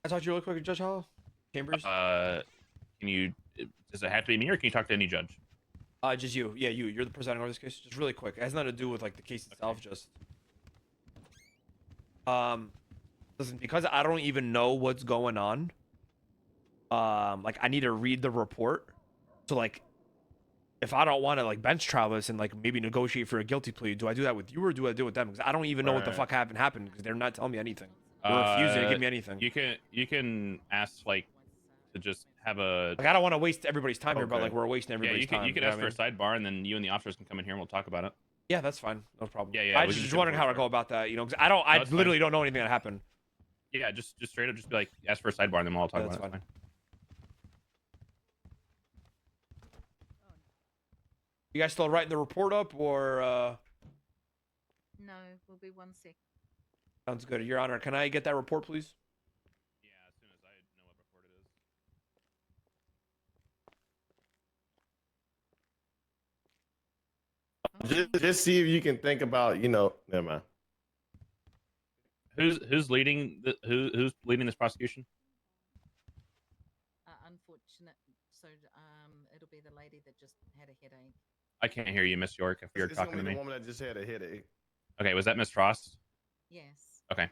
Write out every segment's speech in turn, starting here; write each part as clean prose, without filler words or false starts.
I talk to you really quick, Judge Hollow? Chambers? Can you? Does it have to be me, or can you talk to any judge? Just you. Yeah, you. You're the presiding over this case. Just really quick. It has nothing to do with like the case itself. Okay. Just listen, because I don't even know what's going on. Like I need to read the report. So like, if I don't want to like bench trial this and like maybe negotiate for a guilty plea, do I do that with you or do I do it with them? Because I don't even know what the fuck happened because they're not telling me anything. They're refusing to give me anything. You can ask like to just have a. Like I don't want to waste everybody's time here, but like we're wasting everybody's time. You can ask for a sidebar, and then you and the officers can come in here and we'll talk about it. Yeah, that's fine. No problem. Yeah. I just wondering how to go about that, you know, because I literally don't know anything that happened. Yeah, just straight up, just be like, ask for a sidebar, and then we'll all talk about it. Fine. You guys still writing the report up, or? No, we'll be 1 sec. Sounds good. Your Honor, can I get that report, please? Yeah, as soon as I know what report it is. Just see if you can think about, you know, never mind. Who's leading who's leading this prosecution? Unfortunate. So it'll be the lady that just had a headache. I can't hear you, Miss York. If you're talking to me. The woman that just had a headache. Okay, was that Miss Frost? Yes. Okay.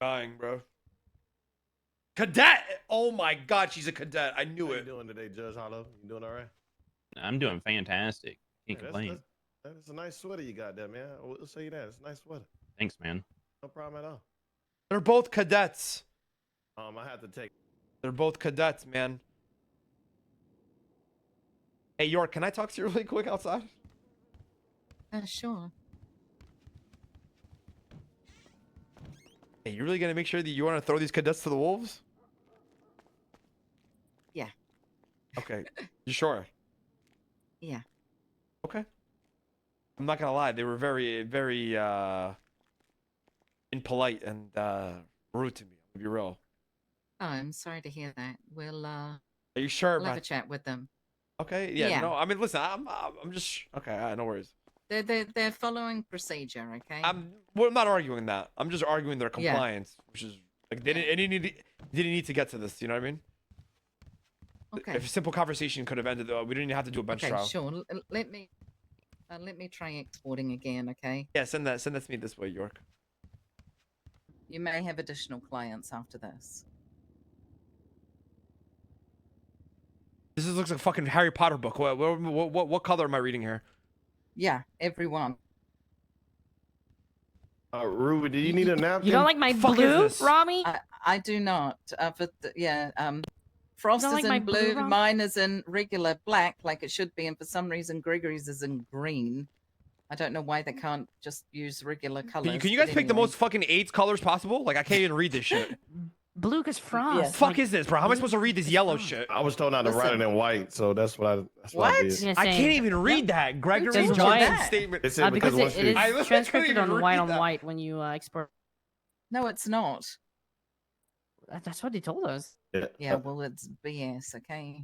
Dying, bro. Cadet! Oh my God, she's a cadet. I knew it. How you doing today, Judge Hollow? You doing all right? I'm doing fantastic. Can't complain. That's a nice sweater you got there, man. We'll say that. It's a nice sweater. Thanks, man. No problem at all. They're both cadets. I have to take. They're both cadets, man. Hey, York, can I talk to you really quick outside? Sure. Hey, you really gonna make sure that you want to throw these cadets to the wolves? Yeah. Okay. You sure? Yeah. Okay. I'm not gonna lie, they were very, very impolite and rude to me. I'll be real. Oh, I'm sorry to hear that. We'll Are you sure we'll have a about chat with them. Okay, yeah, Yeah. no, I mean listen, I'm just okay, no worries. They're following procedure, okay? I'm not arguing that. I'm just arguing their compliance, which is like they didn't need to get to this, you know what I mean? Okay. If a simple conversation could have ended, we didn't have to do a bench Okay, trial. sure. Let me try exporting again, okay? Yeah, send that to me this way, York. You may have additional clients after this. This looks like a fucking Harry Potter book. What color am I reading here? Yeah, everyone. Ruby, do you need a napkin? You don't like my blue, Ramee? I do not. But Frost is in blue, mine is in regular black, like it should be, and for some reason Gregory's is in green. I don't know why they can't just use regular colors. Can you guys pick the most fucking AIDS colors possible? Like I can't even read this shit. Blue is Frost. What the fuck is this, bro? How am I supposed to read this yellow shit? I was told not to write it in white, so that's what I did. I can't even read that. Gregory's statement. It said because it is transcripted on white when you export. No, it's not. That's what they told us. Yeah, well, it's BS, okay?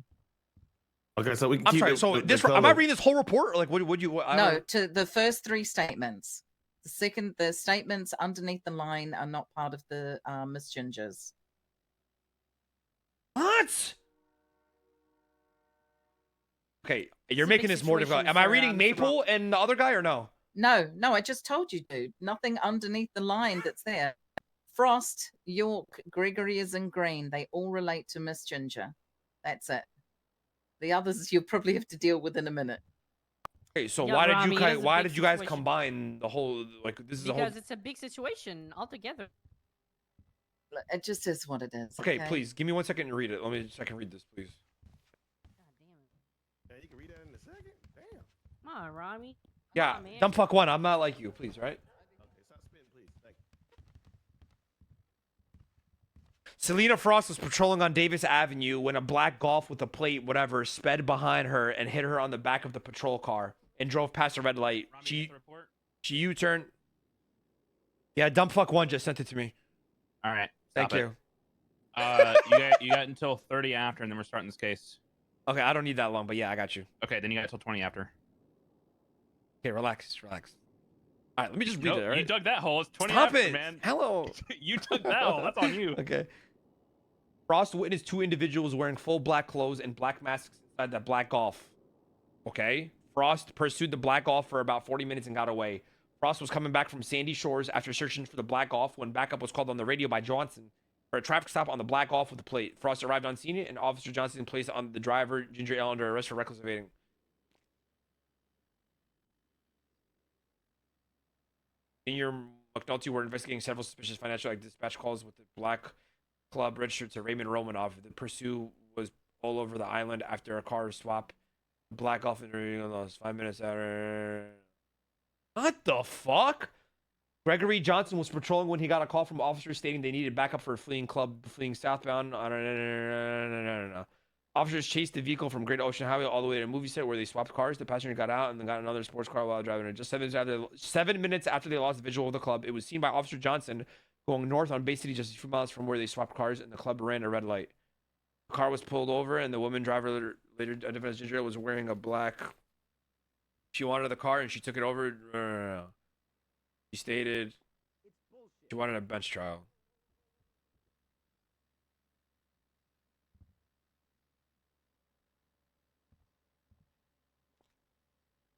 Okay, so we can I'm keep sorry, it, so the this, color. am I reading this whole report? Or like, what would you... No, to the first 3 statements. The statements underneath the line are not part of the Miss Gingers. What? Okay, you're making this more difficult. Am I reading Maple and the other guy or no? No, I just told you, dude. Nothing underneath the line that's there. Frost, York, Gregory is in green. They all relate to Miss Ginger. That's it. The others you'll probably have to deal with in a minute. Okay, so Yeah, why did you guys combine the whole Because it's a big situation altogether. It just is what it is. Okay, please give me 1 second to read it. Let me I can read this, please. God damn it. Yeah, you can read that in a second. Damn. Come on, Ramee. Yeah, dumb fuck one. I'm not like you, please, right? Okay, stop spinning, please. Thank you. Selena Frost was patrolling on Davis Avenue when a black Golf with a plate, whatever, sped behind her and hit her on the back of the patrol car and drove past a red light. She U-turned. Yeah, dumb fuck one just sent it to me. All right. Thank you. You got until 30 after, and then we're starting this case. Okay, I don't need that long, but yeah, I got you. Okay, then you got until 20 after. Okay, relax. All right, let me just read it. All right? You dug that hole. It's 20 Stop after, it, man. Hello. You dug that hole. That's on you. Okay. Frost witnessed 2 individuals wearing full black clothes and black masks inside that black Golf. Okay. Frost pursued the black Golf for about 40 minutes and got away. Frost was coming back from Sandy Shores after searching for the black Golf when backup was called on the radio by Johnson for a traffic stop on the black Golf with the plate. Frost arrived on scene and Officer Johnson placed on the driver, Ginger Ale, under arrest for reckless evading. Senior McNulty were investigating several suspicious financial dispatch calls with the black club registered to Raymond Romanoff. The pursuit was all over the island after a car swap. Black Golf interview lost 5 minutes after. What the fuck? Gregory Johnson was patrolling when he got a call from officers stating they needed backup for a fleeing club fleeing southbound. Officers chased the vehicle from Great Ocean Highway all the way to a movie set where they swapped cars. The passenger got out and then got another sports car while driving it. Just 7 minutes after they lost the visual of the club, it was seen by Officer Johnson going north on Bay City just a few miles from where they swapped cars, and the club ran a red light. The car was pulled over, and the woman driver later identified as Ginger was wearing a black. She wanted the car, and she took it over. She stated she wanted a bench trial.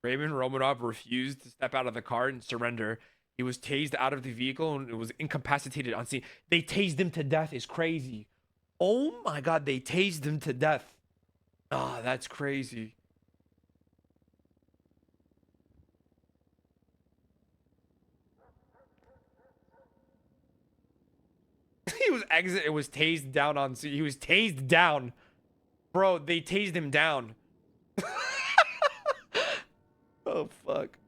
Raymond Romanov refused to step out of the car and surrender. He was tased out of the vehicle and was incapacitated on scene. They tased him to death. It's crazy. Oh my God, they tased him to death. Ah, that's crazy. He was it was tased down on scene. He was tased down. Bro, they tased him down. Oh fuck.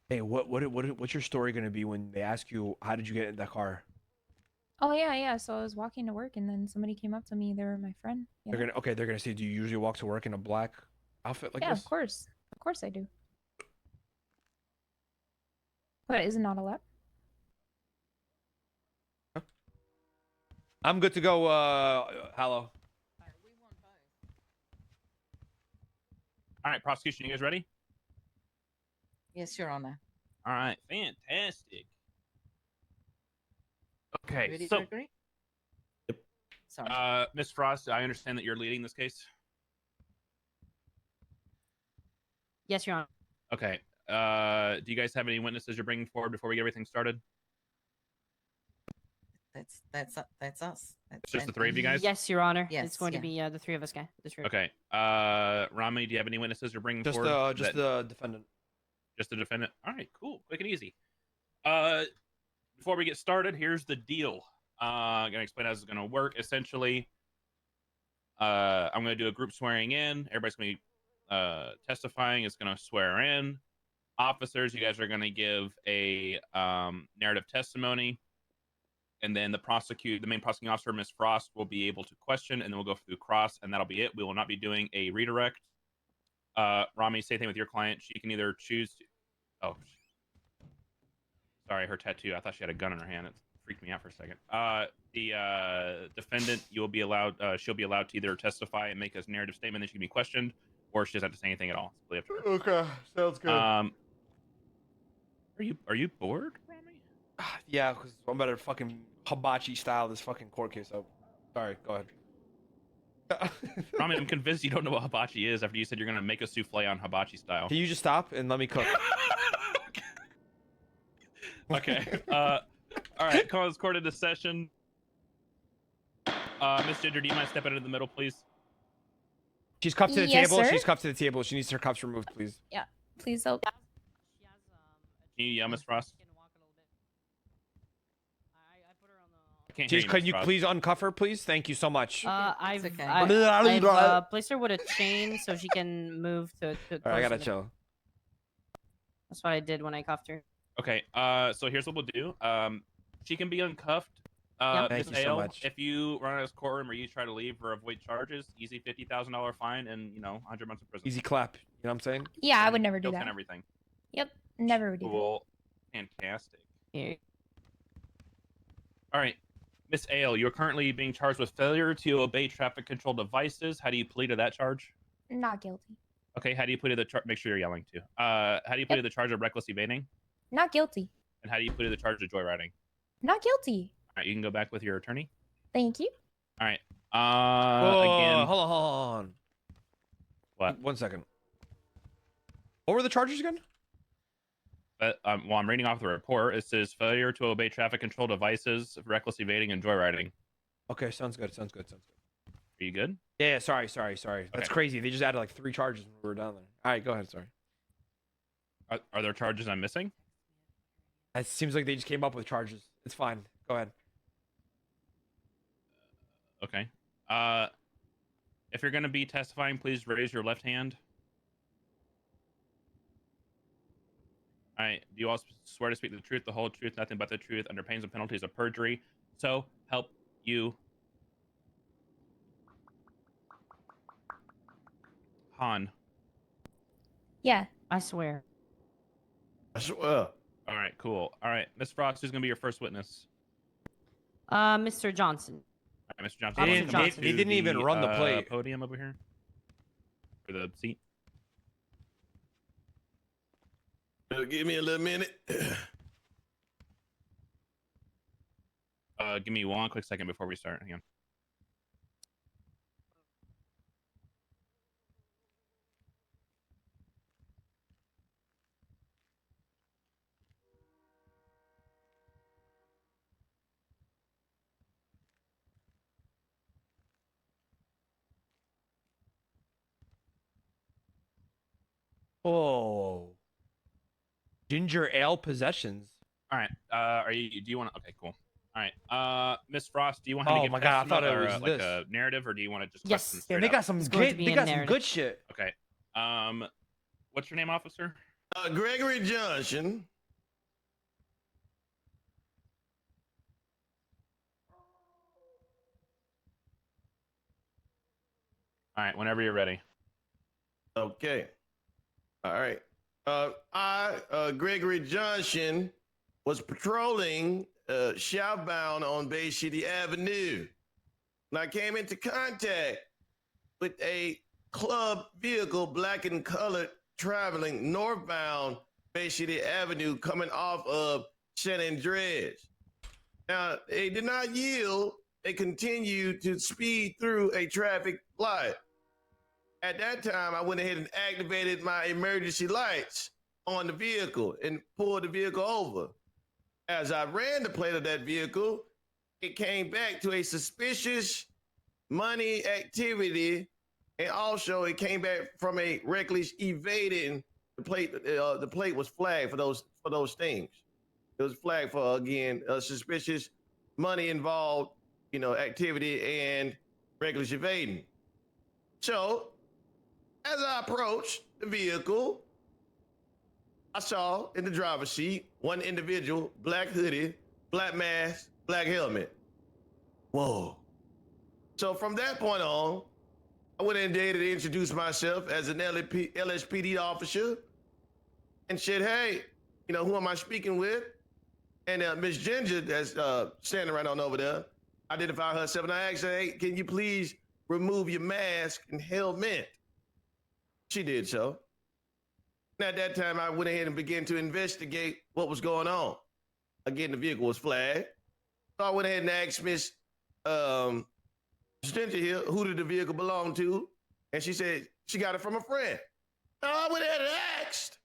Hey, what's your story gonna be when they ask you how did you get in that car? Oh yeah. So I was walking to work, and then somebody came up to me. They were my friend. Yeah. They're gonna say, do you usually walk to work in a black outfit like Yeah, this? of course I do. But is it not allowed? I'm good to go. Hello. All right, prosecution, you guys ready? Yes, Your Honor. All right, fantastic. Okay, Ready, so Gregory? Yep. Sorry. Miss Frost, I understand that you're leading this case. Yes, Your Honor. Okay. Do you guys have any witnesses you're bringing forward before we get everything started? That's us. It's just the three of you guys? Yes, Your Honor. Yes, It's going yeah. to be the three of us, guy. The three. Okay. Ramee, do you have any witnesses you're bringing Just forward? the defendant. Just the defendant. All right, cool, quick and easy. Before we get started, here's the deal. I'm gonna explain how this is gonna work. Essentially, I'm gonna do a group swearing in. Everybody's gonna be testifying. Is gonna swear in. Officers, you guys are gonna give a narrative testimony, and then the main prosecuting officer, Miss Frost, will be able to question, and then we'll go through cross, and that'll be it. We will not be doing a redirect. Ramee, same thing with your client. She can either choose to... Oh, sorry, her tattoo. I thought she had a gun in her hand. It freaked me out for a second. The defendant, she'll be allowed to either testify and make a narrative statement that she can be questioned, or she doesn't have to say anything at all. It's up to her. Okay, sounds good. Are you bored, Ramee? Yeah, because I'm about to fucking hibachi style this fucking court case up. Sorry, go ahead. Ramee, I'm convinced you don't know what hibachi is after you said you're gonna make a souffle on hibachi style. Can you just stop and let me cook? Okay. All right. Call this court into session. Miss Ginger, do you mind stepping into the middle, please? She's cuffed to the Yes, table. sir. She's cuffed to the table. She needs her cuffs removed, please. Please help. Can you yell, Miss Frost? can't hear Jeez, you. can Miss you Frost. please uncuff her, please? Thank you so much. I've okay. placed her with a chain so she can move to. All right, I closer gotta to- chill. That's what I did when I cuffed her. Okay. So here's what we'll do. She can be uncuffed. Yep. Miss Thank you so Ale, much. if you run out of this courtroom or you try to leave or avoid charges, easy $50,000 fine and 100 months in prison. Easy clap. You know what I'm saying? Yeah, I And would never do guilt and that. everything. Yep, never would do that. Cool. Fantastic. Here. All right. Miss Ale, you're currently being charged with failure to obey traffic control devices. How do you plead to that charge? Not guilty. Okay. How do you plead to the charge? Make sure you're yelling too. How do you plead to the charge of reckless evading? Not guilty. And how do you plead to the charge of joyriding? Not guilty. All right. You can go back with your attorney. Thank you. All right. Whoa, Again. hold on. What? 1 second. What were the charges again? But while I'm reading off the report, it says failure to obey traffic control devices, reckless evading, and joyriding. Okay, sounds good. Are you good? Yeah, sorry. That's Okay. crazy. They just added like 3 charges when we were down there. All right, go ahead. Sorry. Are there charges I'm missing? It seems like they just came up with charges. It's fine. Go ahead. Okay. If you're going to be testifying, please raise your left hand. All right. Do you all swear to speak the truth, the whole truth, nothing but the truth, under pains and penalties of perjury? So help you, Han. Yeah. I swear. I swear. All right. Cool. All right. Miss Frost, who's going to be your first witness? Mr. Johnson. All right, Mr. Johnson. They I'll didn't- come they- to they didn't even run the plate. Podium over here. For the seat. Give me a little minute. Give me 1 quick second before we start again. Oh. Ginger ale possessions. All right. Do you want to? Okay, cool. All right. Miss Frost, do you want him Oh to give my God, I thought testimony it or, was like this. a narrative, or do you want to just Yes. question Yeah, straight they up? got some It's going to good. be They a got some narrative. good shit. Okay. What's your name, officer? Gregory Johnson. All right. Whenever you're ready. Okay. All right. Gregory Johnson, was patrolling southbound on Bay City Avenue. And I came into contact with a club vehicle, black and colored, traveling northbound Bay City Avenue, coming off of San Andreas. Now, they did not yield. They continued to speed through a traffic light. At that time, I went ahead and activated my emergency lights on the vehicle and pulled the vehicle over. As I ran the plate of that vehicle, it came back to a suspicious money activity, and also it came back from a reckless evading. The plate was flagged for those things. It was flagged for, again, suspicious money involved, activity and reckless evading. So, as I approached the vehicle, I saw in the driver's seat one individual, black hoodie, black mask, black helmet. Whoa. So from that point on, I went in there to introduce myself as an LSPD officer and said, hey, who am I speaking with? And Miss Ginger, that's standing right on over there, identified herself, and I asked her, hey, can you please remove your mask and helmet? She did so. And at that time, I went ahead and began to investigate what was going on. Again, the vehicle was flagged. So I went ahead and asked Miss Ginger here, who did the vehicle belong to? And she said she got it from a friend. Now I went ahead and asked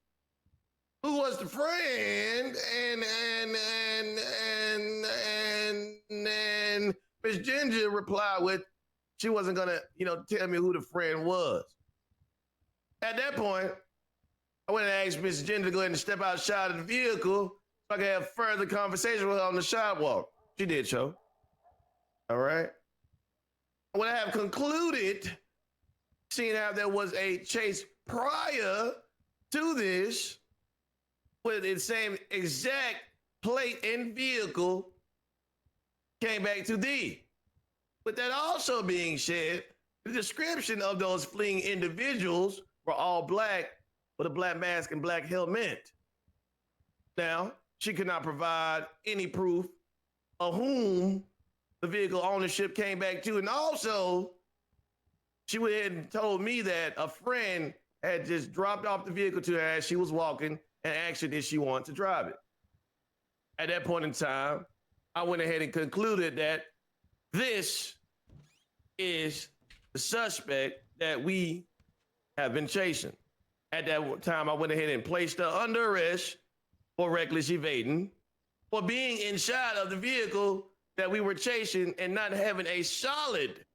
who was the friend, and Miss Ginger replied with she wasn't gonna, tell me who the friend was. At that point, I went and asked Miss Ginger to go ahead and step outside of the vehicle so I could have further conversation with her on the sidewalk. She did so. All right. When I have concluded, seeing how there was a chase prior to this with the same exact plate and vehicle, came back to thee. With that also being said, the description of those fleeing individuals were all black with a black mask and black helmet. Now, she could not provide any proof of whom the vehicle ownership came back to. And also, she went ahead and told me that a friend had just dropped off the vehicle to her as she was walking and asked her if she wanted to drive it. At that point in time, I went ahead and concluded that this is the suspect that we have been chasing. At that time, I went ahead and placed her under arrest for reckless evading, for being inside of the vehicle that we were chasing and not having a solid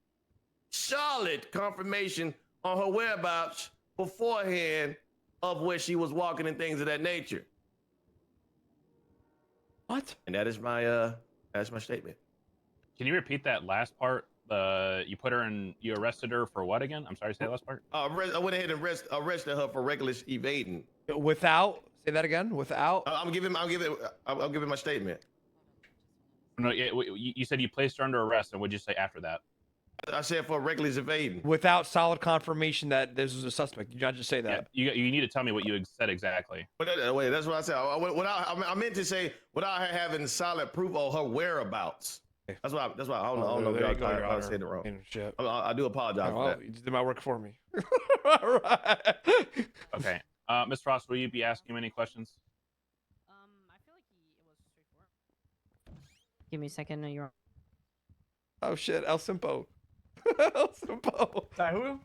confirmation on her whereabouts beforehand of where she was walking and things of that nature. What? And that is my statement. Can you repeat that last part? You put her in. You arrested her for what again? I'm sorry. Say that last part. I went ahead and arrested her for reckless evading. Without, say that again. Without. I'm giving my statement. No, you said you placed her under arrest, and what'd you say after that? I said for reckless evading. Without solid confirmation that this was a suspect. You not just say that. Yeah, you need to tell me what you said exactly. But wait, that's what I said. I meant to say without her having solid proof of her whereabouts. That's why I don't know if I said it wrong. Shit. I do apologize for that. You did my work for me. All right. Okay. Ms. Frost, will you be asking him any questions? I feel like it was straightforward. Give me a second. You're. Oh shit, El Simpo. El Simpo. Who?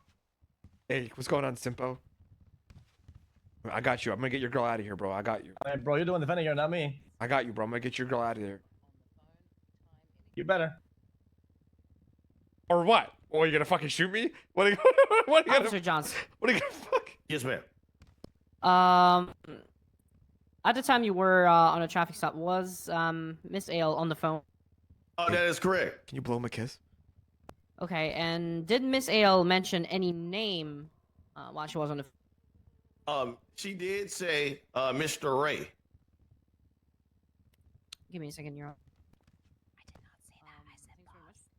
Hey, what's going on, Simpo? I got you. I'm gonna get your girl out of here, bro. I got you. Hey, bro, you're the one defending here, not me. I got you, bro. I'm gonna get your girl out of there. You better. Or what? Oh, you gonna fucking shoot me? What are you, what are you Officer gonna, Johnson. what are you gonna fuck? Yes, ma'am. At the time you were on a traffic stop, was Miss Ale on the phone? Oh, that is correct. Can you blow him a kiss? Okay, and did Miss Ale mention any name while she was on the phone? She did say Mr. Ray. Give me a second, you're on. I did not say that. I said boss.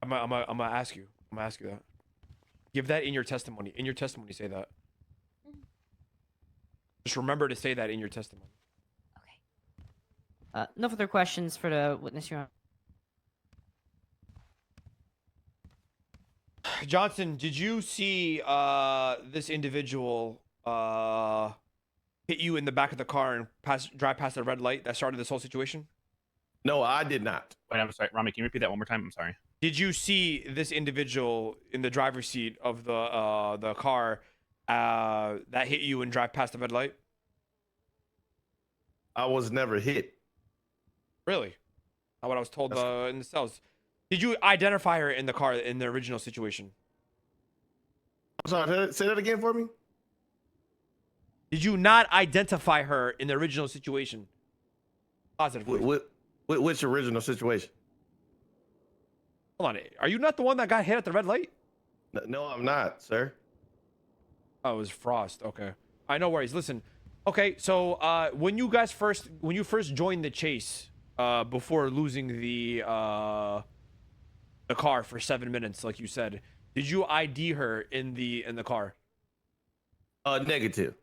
I'm gonna ask you. I'm gonna ask you that. Give that in your testimony. In your testimony, say that. Just remember to say that in your testimony. Okay. No further questions for the witness, Your Honor. Johnson, did you see this individual hit you in the back of the car and drive past the red light that started this whole situation? No, I did not. Wait, I'm sorry. Ramee, can you repeat that one more time? I'm sorry. Did you see this individual in the driver's seat of the car that hit you and drive past the red light? I was never hit. Really? Not what I was told in the cells. Did you identify her in the car in the original situation? I'm sorry, say that again for me? Did you not identify her in the original situation? Positively. Which original situation? Hold on. Are you not the one that got hit at the red light? No, I'm not, sir. Oh, it was Frost. Okay. I know worries. Listen. Okay, so when you first joined the chase, before losing the car for 7 minutes, like you said, did you ID her in the car? Negative.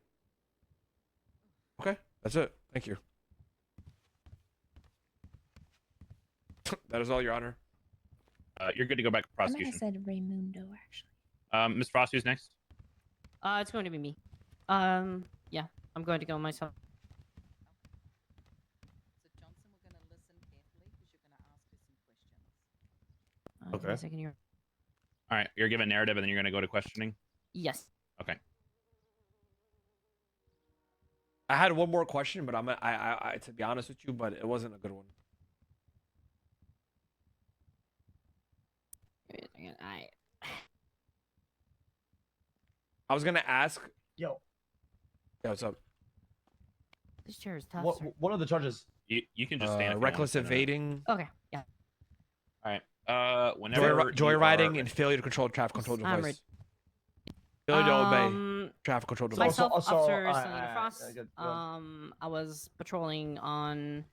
Okay, that's it. Thank you. That is all, Your Honor. You're good to go back to I might prosecution. have said Raymundo, actually. Ms. Frost, who's next? It's going to be me. Yeah, I'm going to go myself. So Johnson, we're going to listen carefully because you're going to ask her some questions. Give me a Okay. second here. All right, you're giving narrative, and then you're going to go to questioning. Yes. Okay. I had one more question, but I to be honest with you, but it wasn't a good one. Wait a second. I was gonna ask. Yo, Yeah, what's up? This chair is tough. what sir. what are the charges? You can just stand. if you want Reckless for a minute. evading. Okay. Yeah. All right. Whenever Joyriding and failure to control traffic control I'm device. Failure to obey traffic control So- device. Myself, also- Officer alright, Selena alright, Frost. yeah, good, go on. I was patrolling on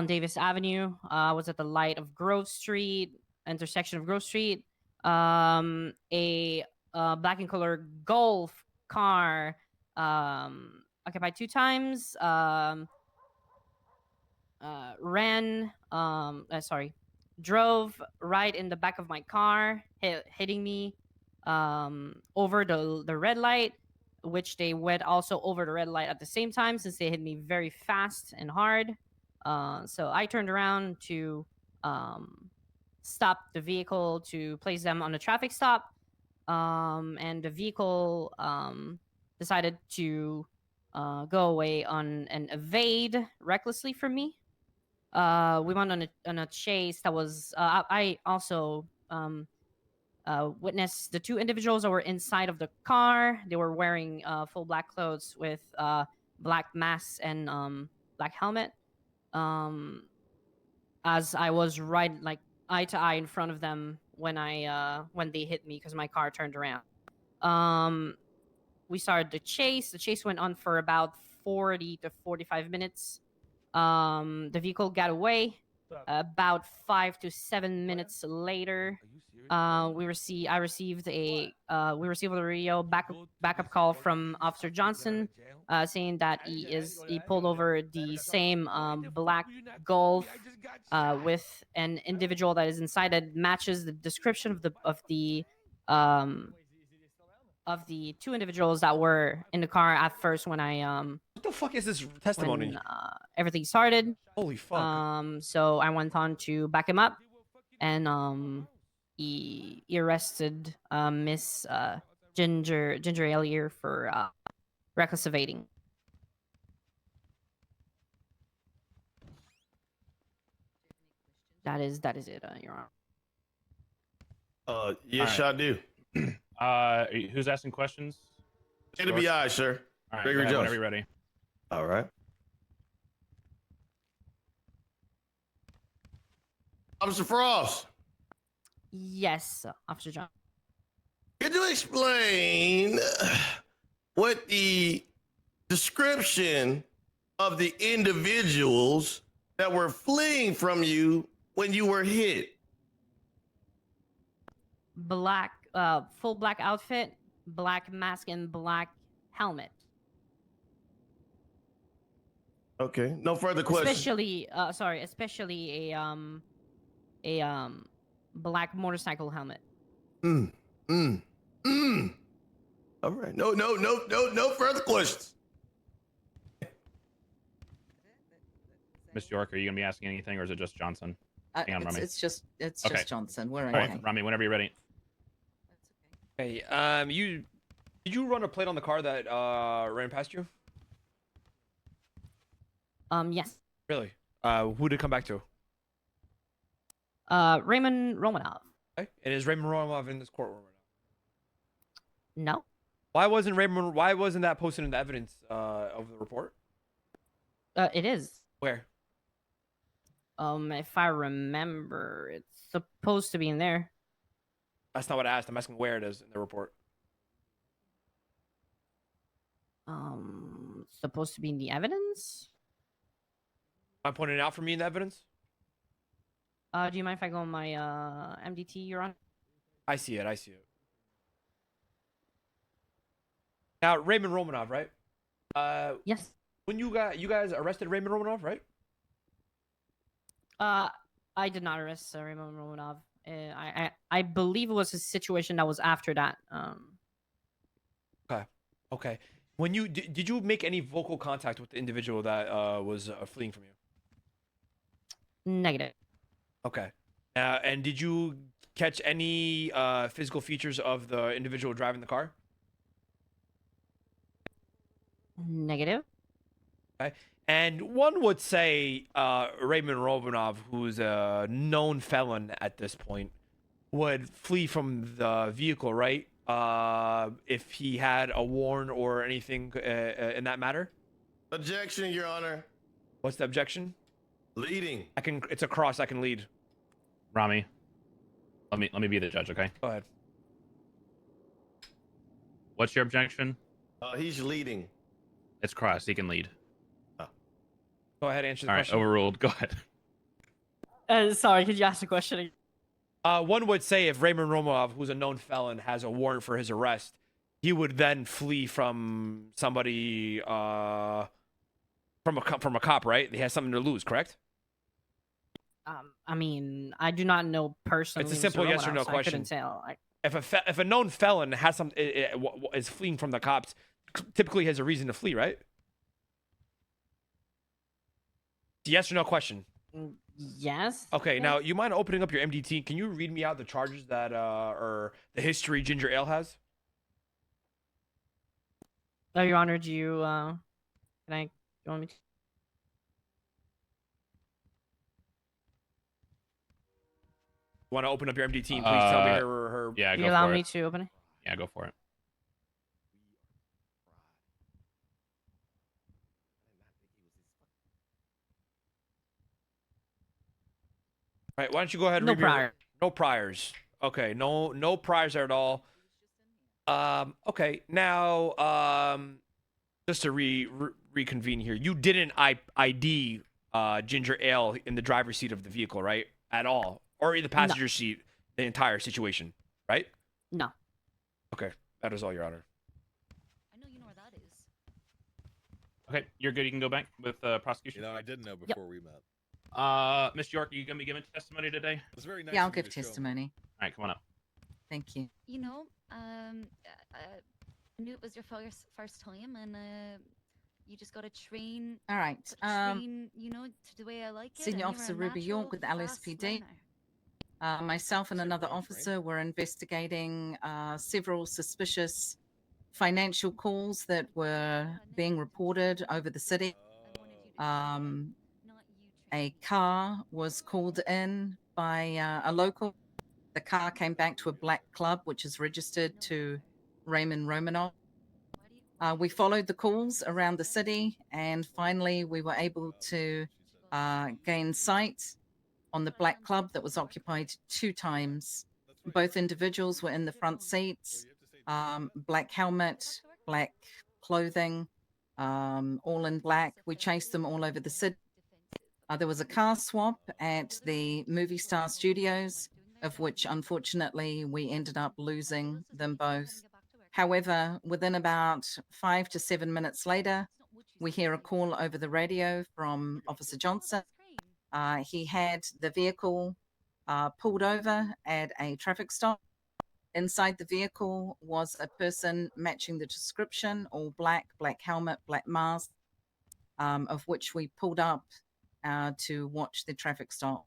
Davis Avenue. I was at the light of Grove Street, intersection of Grove Street. A black and color Golf car occupied 2 times. Drove right in the back of my car, hitting me over the red light, which they went also over the red light at the same time since they hit me very fast and hard. So I turned around to stop the vehicle to place them on a traffic stop, and the vehicle decided to go away and evade recklessly from me. We went on a chase that was. I also witnessed the 2 individuals that were inside of the car. They were wearing full black clothes with black masks and black helmet. As I was right like eye to eye in front of them when they hit me because my car turned around. We started the chase. The chase went on for about 40 to 45 minutes. The vehicle got away. About 5 to 7 minutes later, I received a radio backup call from Officer Johnson, saying that he pulled over the same black Golf with an individual that is inside that matches the description of the 2 individuals that were in the car at first when What the fuck is this testimony? when everything started. Holy fuck. So I went on to back him up, and he arrested Miss Ginger Ellier for reckless evading. That is it, Your Honor. Yes, All I do. Who's asking questions? It'll be I, sir. All right, Gregory go ahead, Jones. whenever you're ready. All right. Officer Frost, Yes, Officer John. could you explain what the description of the individuals that were fleeing from you when you were hit? Black, full black outfit, black mask, and black helmet. Okay, no further questions. Especially a black motorcycle helmet. All right. No further questions. Miss York, are you gonna be asking anything, or is it just Johnson? Hang on, Ramee. It's just Okay. Johnson. We're All okay. right, Ramee, whenever you're ready. That's okay. Hey, did you run a plate on the car that ran past you? Yes. Really? Who did it come back to? Raymond Romanov. Okay. And is Raymond Romanov in this courtroom right No. now? Why wasn't that posted in the evidence of the report? It is. Where? If I remember, it's supposed to be in there. That's not what I asked. I'm asking where it is in the report. Supposed to be in the evidence. Am I pointing it out for me in the evidence? Do you mind if I go on my MDT, Your Honor? I see it. Now, Raymond Romanov, right? Yes. When you guys arrested Raymond Romanov, right? I did not arrest Raymond Romanov. I believe it was a situation that was after that. Okay. When you did you make any vocal contact with the individual that was fleeing from you? Negative. Okay. And did you catch any physical features of the individual driving the car? Negative. Okay. And one would say Raymond Romanov, who's a known felon at this point, would flee from the vehicle, right? If he had a warrant or anything in that matter? Objection, Your Honor. What's the objection? Leading. I can. It's a cross. I can lead. Ramee, let me be the judge, okay? Go ahead. What's your objection? He's leading. It's cross. He can lead. Go ahead. Answer the All right, question. overruled. Go ahead. Sorry, could you ask the question again? One would say if Raymond Romanov, who's a known felon, has a warrant for his arrest, he would then flee from somebody, from a cop, right? He has something to lose, correct? I mean, I do not know personally. It's a simple Mr. yes or no Romanov, so I question. couldn't tell. If a known felon has some is fleeing from the cops, typically has a reason to flee, right? Yes or no question. Yes. Okay, now you mind opening up your MDT? Can you read me out the charges that or the history Ginger Ale has? Oh, Your Honor, do you can I? You want me to? Want to open up your MDT? Please tell me her. Yeah, Do go you allow for me it. to open it? Yeah, go for it. All right, why don't you go ahead and No read me your- prior. No priors. Okay, no priors there at all. Okay, now just to reconvene here, you didn't ID Ginger Ale in the driver's seat of the vehicle, right? At all, or in the passenger seat, the entire situation, right? No. Okay, that is all, Your Honor. I know you know where that is. Okay, you're good. You can go back with prosecution. You know, I didn't know before we met. Miss York, are you gonna be giving testimony today? It's very nice. Yeah, I'll of you give to show me. testimony. All right, come on up. Thank you. You know, I knew it was your first time, and you just got to train. All right. Train, you know, to the way I like it. Senior and you were Officer a Ruby York natural, with fast LSPD. learner. Myself and Is it another Frank? officer were investigating several suspicious financial calls that were being reported over the city. I wanted you to Um, not you a training. car was called in by a local. The car came back to a black club, which is registered to Raymond Romanov. Why do you- We followed the calls around the city, and finally we were able to gain sight on the black club that was occupied 2 times. Both individuals were in the front seats, black helmet, black clothing, all in black. We chased them all over the city. There was a car swap at the Movie Star Studios, of which unfortunately we ended up losing them both. However, within about 5 to 7 minutes later, we hear a call over the radio from Officer Johnson. He had the vehicle pulled over at a traffic stop. Inside the vehicle was a person matching the description, all black, black helmet, black mask, of which we pulled up to watch the traffic stop.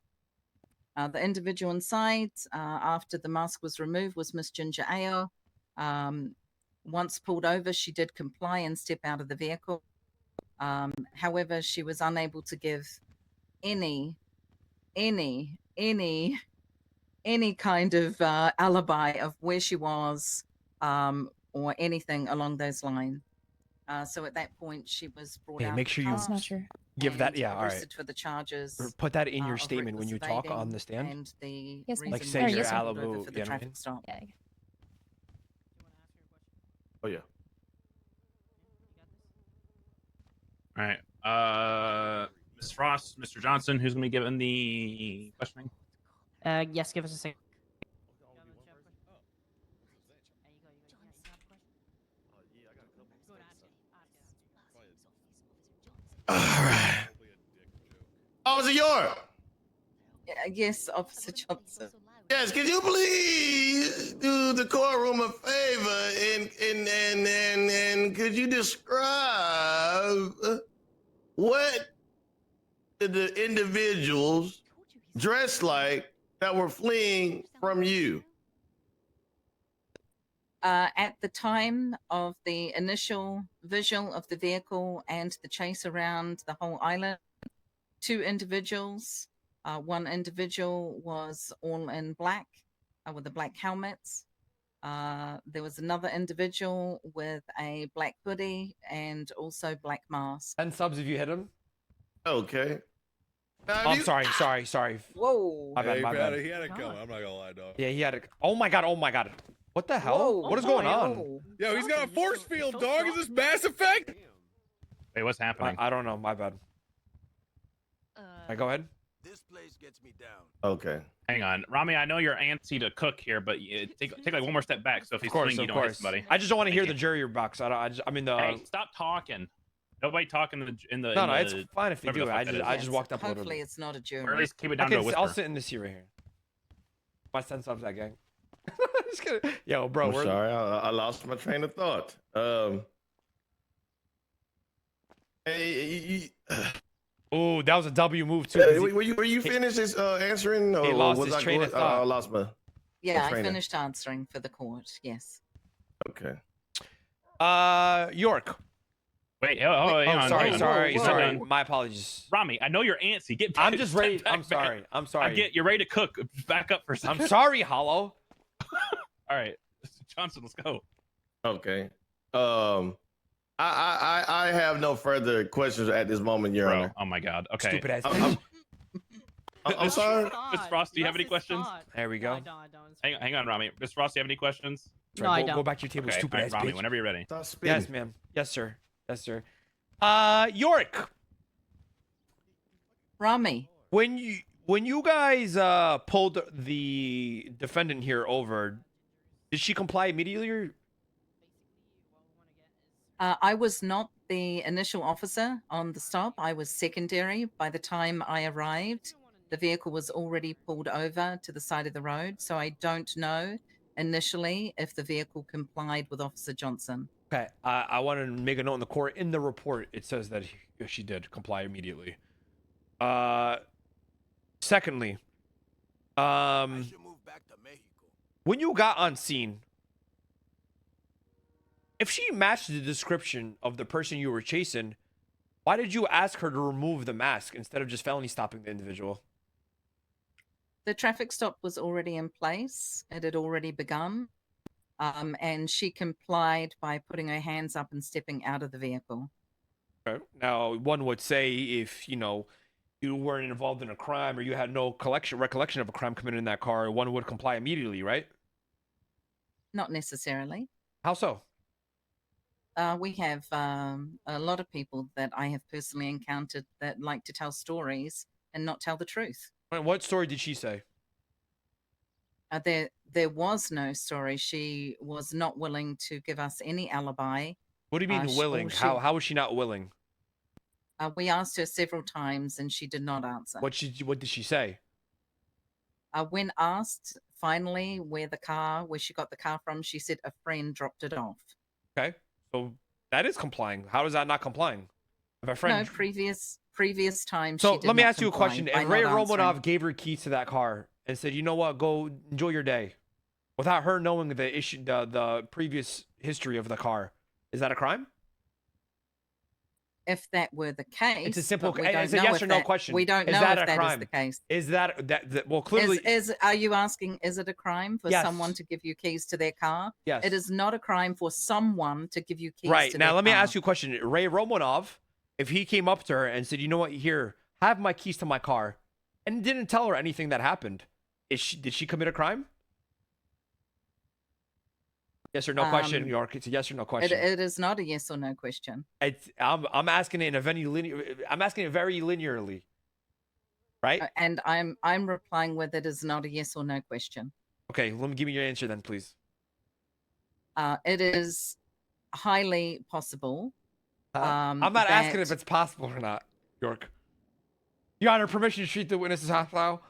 The individual inside, after the mask was removed, was Miss Ginger Ale. Once pulled over, she did comply and step out of the vehicle. However, she was unable to give any kind of alibi of where she was or anything along those lines. So at that point, she was brought Hey, out. make of sure the you That's car not true. give that. and Yeah, all right. arrested for the charges. Or put that in your of statement when you reckless talk on evading the stand. and the Yes, ma'am. Like, reason say why your she was pulled alibi, over for you the know what I traffic mean? stop. Yeah. Oh yeah. All right. Ms. Frost, Mr. Johnson, who's gonna be giving the questioning? Yes. Give us a second. All right. Officer York. Yes, Officer Johnson. Yes, could you please do the courtroom a favor and could you describe what did the individuals dress like that were fleeing from you? At the time of the initial visual of the vehicle and the chase around the whole island, 2 individuals. One individual was all in black with the black helmets. There was another individual with a black hoodie and also black mask. 10 subs if you hit him. Okay. Now, Oh, if I'm you- sorry. Whoa. My bad, Hey, my man, bad. he had it God. coming. I'm not gonna lie, dog. Yeah, he had it. Oh my god. What the hell? Whoa. What is going on? Whoa. Yo, he's got a Jonathan, force so field, dog. strong. Is this Mass Effect? Wait, what's happening? I don't know. My bad. Go ahead. This place gets me down. Okay. Hang on, Ramee. I know you're antsy to cook here, but take like one more step back. So if Of he's course, swinging, you of don't hit course. somebody. I just don't want to Thank hear you. the jury box. I mean the. Hey, stop talking. Nobody talking in the. no, in no, the, it's fine if they whatever do the it. fuck that is. I just walked up a little Hopefully bit. it's not a Or jury. at least keep it I down to a can, whisper. I'll sit in this seat right here. My sense of that gang. Just kidding. Yo, bro, I'm we're sorry. I lost my train of thought. Hey, oh, that was a W move too. were you finished this answering? Or lost was his I train going? of thought. I lost my. Yeah, I trainer. finished answering for the court. Yes. Okay. York. Wait, hang on. sorry, hang on. sorry, He's not sorry. done. My apologies. Ramee, I know you're antsy. Get. I'm just step ready. back, I'm man. sorry. I'm I sorry. get you're ready to cook. Back up for a second. I'm sorry, Hollow. All right, Johnson, let's go. Okay. I have no further questions at this moment, Your Bro, Honor. oh my God. Okay. Stupid ass I'm- bitch. I'm sorry. Miss Frost, do you have any questions? There we go. No, I don't. It's fine. Hang on, Ramee. Miss Frost, do you have any questions? Sorry, No, I go, don't. go back to your table, Okay, stupid all ass right, Ramee, bitch. whenever you're ready. Stop spitting. Yes, ma'am. Yes, sir. Yes, sir. York, Ramee. when you guys pulled the defendant here over, did she comply immediately? Or... I was not the initial officer on the stop. I was secondary. By the time I arrived, the vehicle was already pulled over to the side of the road. So I don't know initially if the vehicle complied with Officer Johnson. Okay, I want to make a note in the court. In the report, it says that she did comply immediately. Secondly, I should move back to Mexico. when you got on scene, if she matched the description of the person you were chasing, why did you ask her to remove the mask instead of just felony stopping the individual? The traffic stop was already in place. It had already begun. And she complied by putting her hands up and stepping out of the vehicle. Okay. Now, one would say if, you weren't involved in a crime or you had no recollection of a crime committed in that car, one would comply immediately, right? Not necessarily. How so? We have a lot of people that I have personally encountered that like to tell stories and not tell the truth. And what story did she say? There was no story. She was not willing to give us any alibi. What do you mean willing? How was she not willing? We asked her several times and she did not answer. What did she say? When asked finally where she got the car from, she said a friend dropped it off. Okay, so that is complying. How is that not complying? If a friend... No, previous times. So she did let me not ask you a comply question. by If Ray not answering. Romanov gave her keys to that car and said, "You know what? Go enjoy your day," without her knowing the previous history of the car, is that a crime? If that were the case, It's a simple. but we don't It's a know yes if or no that- question. We don't Is know that if a that is crime? the case. Is that well? Clearly, Are you asking? Is it a crime for Yes. someone to give you keys to their car? yes. It is not a crime for someone to give you keys. Right to now, their let me car. ask you a question. Ray Romanov, if he came up to her and said, "You know what? Here, have my keys to my car," and didn't tell her anything that happened, did she commit a crime? Yes or no question, York. It's a yes or no question. It is not a yes or no question. I'm asking it in a very I'm asking it very linearly, right? And I'm replying with it is not a yes or no question. Okay, let me give me your answer then, please. It is highly possible. I'm not asking that- if it's possible or not, York. Your Honor, permission to treat the witness as hostile.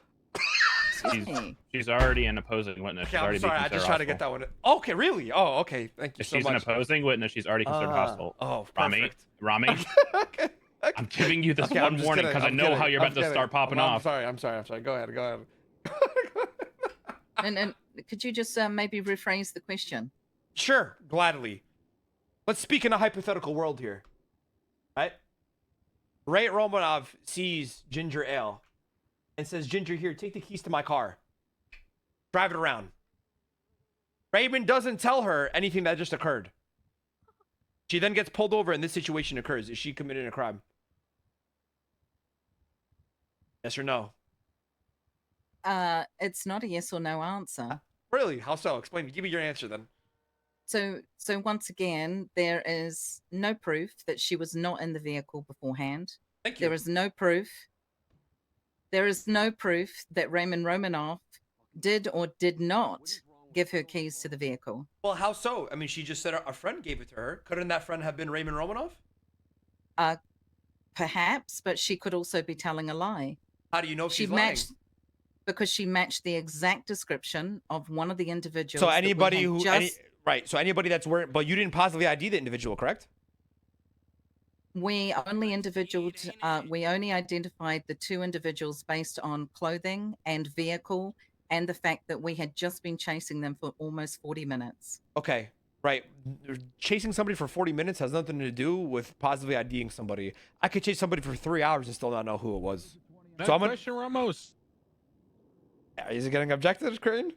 Excuse me. She's already an opposing witness. She's Okay, I'm already sorry. I just try to get that one. Okay, really? Oh, okay. Thank you If so she's an much. opposing witness, she's already considered hostile. Oh, Ramee, perfect. Ramee, okay. I'm giving you this Okay, I'm one just warning kidding, because I I'm know kidding, how you're I'm about to kidding. start popping I'm off. sorry. I'm sorry. Go ahead. And could you just maybe rephrase the question? Sure, gladly. Let's speak in a hypothetical world here, right? Ray Romanov sees Ginger Ale and says, "Ginger, here, take the keys to my car. Drive it around." Raymond doesn't tell her anything that just occurred. She then gets pulled over and this situation occurs. Is she committing a crime? Yes or no? It's not a yes or no answer. Really? How so? Explain. Give me your answer then. So once again, there is no proof that she was not in the vehicle beforehand. Thank you. There is no proof. There is no proof that Raymond Romanoff did or did not give her keys to the vehicle. Well, how so? I mean, she just said a friend gave it to her. Couldn't that friend have been Raymond Romanoff? Perhaps, but she could also be telling a lie. How do you know if She she's lying? matched because she matched the exact description of one of the individuals. So that we anybody had who, just right? So anybody that's wearing, but you didn't positively ID the individual, correct? we only identified the two individuals based on clothing and vehicle and the fact that we had just been chasing them for almost 40 minutes. Okay, right. Chasing somebody for 40 minutes has nothing to do with positively IDing somebody. I could chase somebody for 3 hours and still not know who it was. So I'm gonna. Question, Ramos. Is it getting objected, Crane?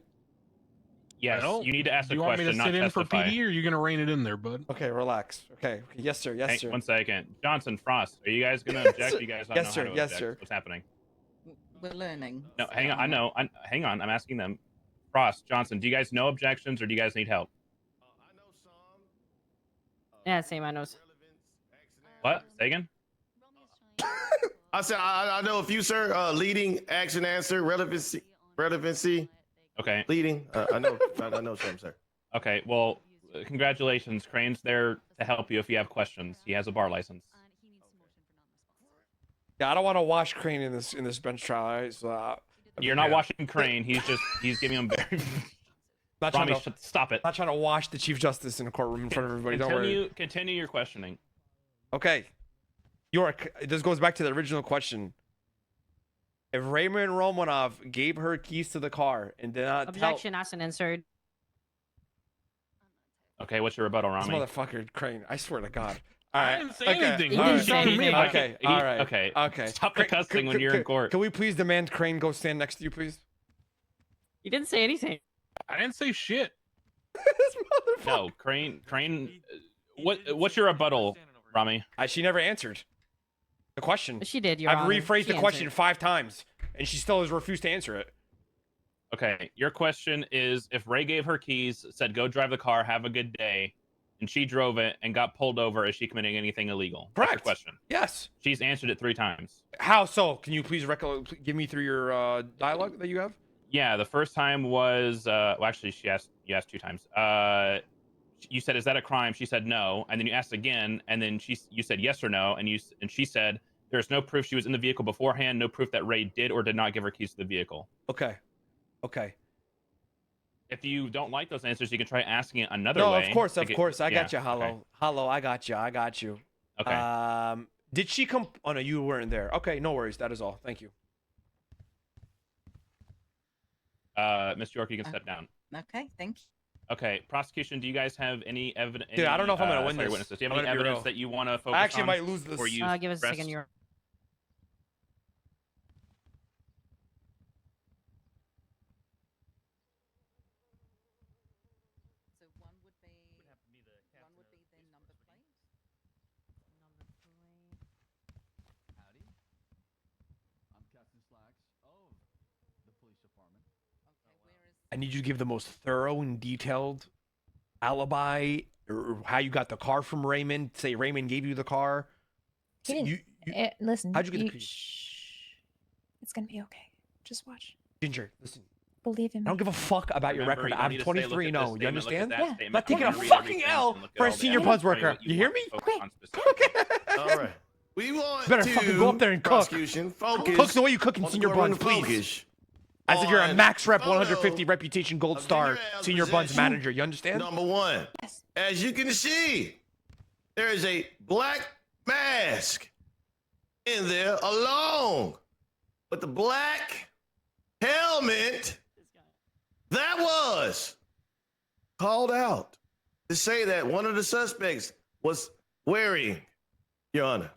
Yes, Well, you need to ask do a you want me question, to not sit in for testify. PD, or are you gonna rein it in there, bud? Okay, relax. Okay, yes, sir. Yes, Hang- sir. One second. Johnson, Frost, are you guys going to object? You guys don't Yes, know sir. how to Yes, object. sir. What's happening? We're learning. No, hang on. I know. Hang on. I'm asking them. Frost, Johnson, do you guys know objections or do you guys need help? I know some. Yeah, same. I know. What? Say again? I said I know a few, sir. Leading, action, answer, relevancy, Okay. leading. I know some, sir. Okay. Well, congratulations. Crane's there to help you if you have questions. He has a bar license. Yeah, I don't want to wash Crane in this bench trial. Right? So, You're not watching Crane. He's giving him very. not trying Rami, to stop it. not trying to wash the Chief Justice in a courtroom in front of everybody. Don't worry. Continue your questioning. Okay, York. This goes back to the original question. If Raymond Romanoff gave her keys to the car and did not Objection asked and answered. Okay, what's your rebuttal, tell this Rami? motherfucker Crane, I swear to God. All I right. didn't say okay. anything. He Why didn't are you say telling me? anything. Okay. He- All right. okay, Okay. stop the cussing when you're in court. Can we please demand Crane go stand next to you, please? You didn't say anything. I didn't say shit. This motherfucker. No, Crane. What's your rebuttal, Rami? She never answered the question. She did. Your I've Honor. rephrased She the question answered. 5 times, and she still has refused to answer it. Okay, your question is if Ray gave her keys, said go drive the car, have a good day, and she drove it and got pulled over, is she committing anything illegal? That's your Correct. question. Yes. She's answered it 3 times. How so? Can you please give me through your dialogue that you have? Yeah, the first time was well, actually, you asked 2 times. You said, "Is that a crime?" She said no, and then you asked again, and then you said yes or no, and she said there's no proof she was in the vehicle beforehand, no proof that Ray did or did not give her keys to the vehicle. Okay. If you don't like those answers, you can try asking it another No, way. of course. I got you, Okay. Hollow. I got you. Okay. Did she come? Oh no, you weren't there. Okay, no worries. That is all. Thank you. Miss York, you can step down. Okay, thank you. Okay, prosecution. Do you guys have any evidence? Dude, I don't know if I'm gonna win this. Witnesses. Do you I'm have any gonna be evidence real. that you want to focus on? I actually might lose this. before you Give us a rest? second. Your So one would be their number plate. Howdy. I'm Captain Slacks of the police department. Okay, where is I need you to give the most thorough and detailed alibi, or how you got the car from Raymond. Say Raymond gave you the car. He didn't- listen. How'd you get the keys? Shh. It's gonna be okay. Just watch. Ginger, listen. Believe in I me. don't give a fuck about your Remember, record. you don't I'm need to say, look at 23 this and 0. You statement, look at understand? that Yeah. statement. I'm not taking You're a gonna read fucking everything L and look at for a all the senior evidence. buds Tell me worker. what You hear want me? to focus Okay. on specifically. All right. We want Better to fucking go up there and cook. prosecution focus. Cook the way you cook in on the senior courtroom buns, please. focus As if you're a on max rep photo 150 reputation gold of star Ginger Al's senior buns possession. manager. You understand? Number 1. Yes. As you can see, there is a black mask in there along with the black helmet that was called out to say that one of the suspects was wearing, Your Honor,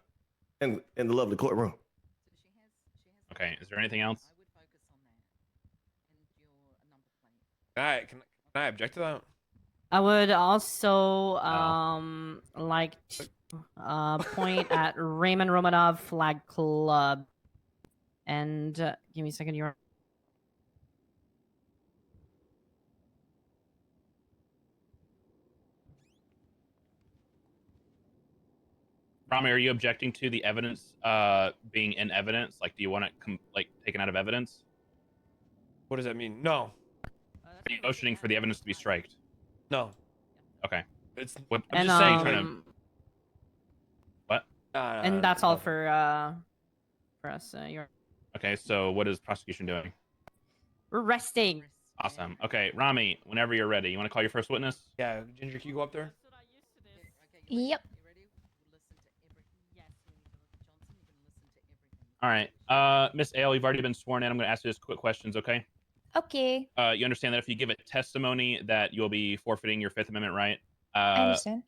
in the lovely courtroom. So she has Okay, is there anything else? I would focus on that and your number plate. All right, can I object to that? I would also like to point at Raymond Romanov Flag Club And give me a second. You're Ramee, are you objecting to the evidence being in evidence? Like, do you want it taken out of evidence? What does that mean? No. Are you motioning for the evidence to be striked? No. Okay. It's. I'm and just saying, trying to. What? and that's all for us. You're Okay, so what is prosecution doing? we're resting. Awesome. Okay, Ramee, whenever you're ready, you want to call your first witness? Yeah, Ginger, can you go up there? Yep. All right. Miss Ale, you've already been sworn in. I'm going to ask you just quick questions, okay? Okay. You understand that if you give a testimony that you'll be forfeiting your Fifth Amendment right? I understand.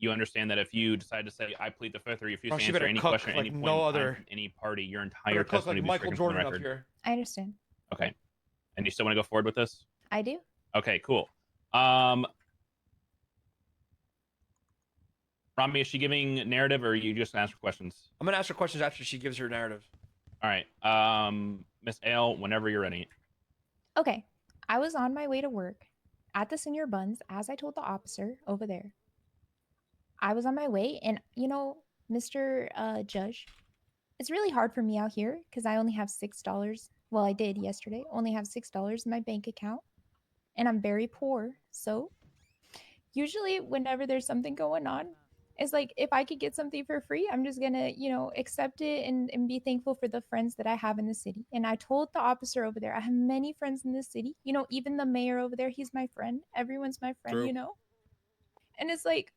You understand that if you decide to say, I plead the Fifth, or you refuse Bro, to she answer better any cook question at like any point no in time other- from any party, your Better entire cook testimony like will be Michael stricken from the Jordan up record. here. I understand. Okay. And you still want to go forward with this? I do. Okay, cool. Ramee, is she giving narrative, or are you just gonna ask her questions? I'm gonna ask her questions after she gives her narrative. All right. Miss Ale, whenever you're ready. Okay. I was on my way to work at the Senior Buns, as I told the officer over there. I was on my way, and Mr. Judge, it's really hard for me out here because I only have $6. Well, I did yesterday. Only have $6 in my bank account, and I'm very poor. So, usually, whenever there's something going on, it's like if I could get something for free, I'm just gonna, accept it and be thankful for the friends that I have in the city. And I told the officer over there, I have many friends in the city. Even the mayor over there, he's my friend. Everyone's my friend, True. And it's like,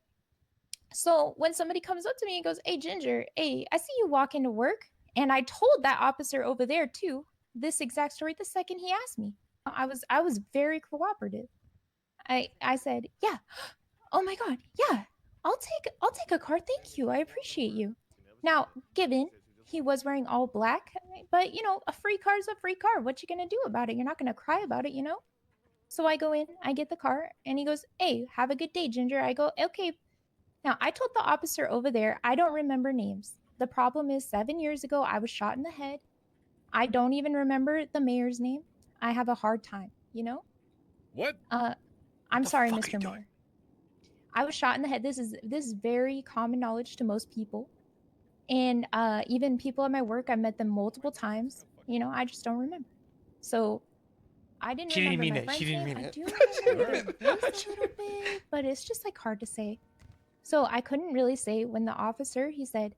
so when somebody comes up to me and goes, "Hey, Ginger, hey, I see you walk into work," and I told that officer over there too this exact story the second he asked me. I was very cooperative. I said, "Yeah, oh my God, yeah, I'll take a car. Thank you, I appreciate you." Now, given he was wearing all black, but a free car is a free car. What you gonna do about it? You're not gonna cry about it, So I go in, I get the car, and he goes, "Hey, have a good day, Ginger." I go, "Okay." Now, I told the officer over there, I don't remember names. The problem is 7 years ago, I was shot in the head. I don't even remember the mayor's name. I have a hard time, What? I'm the sorry, fuck are you Mr. doing? Mayor. I was shot in the head. This is very common knowledge to most people. And even people at my work, I met them multiple times. I just don't remember. So I didn't She didn't remember mean my it. friend's She didn't name. mean I it. do remember their voice a little bit, but it's just like hard to say. So I couldn't really say when the officer, he said,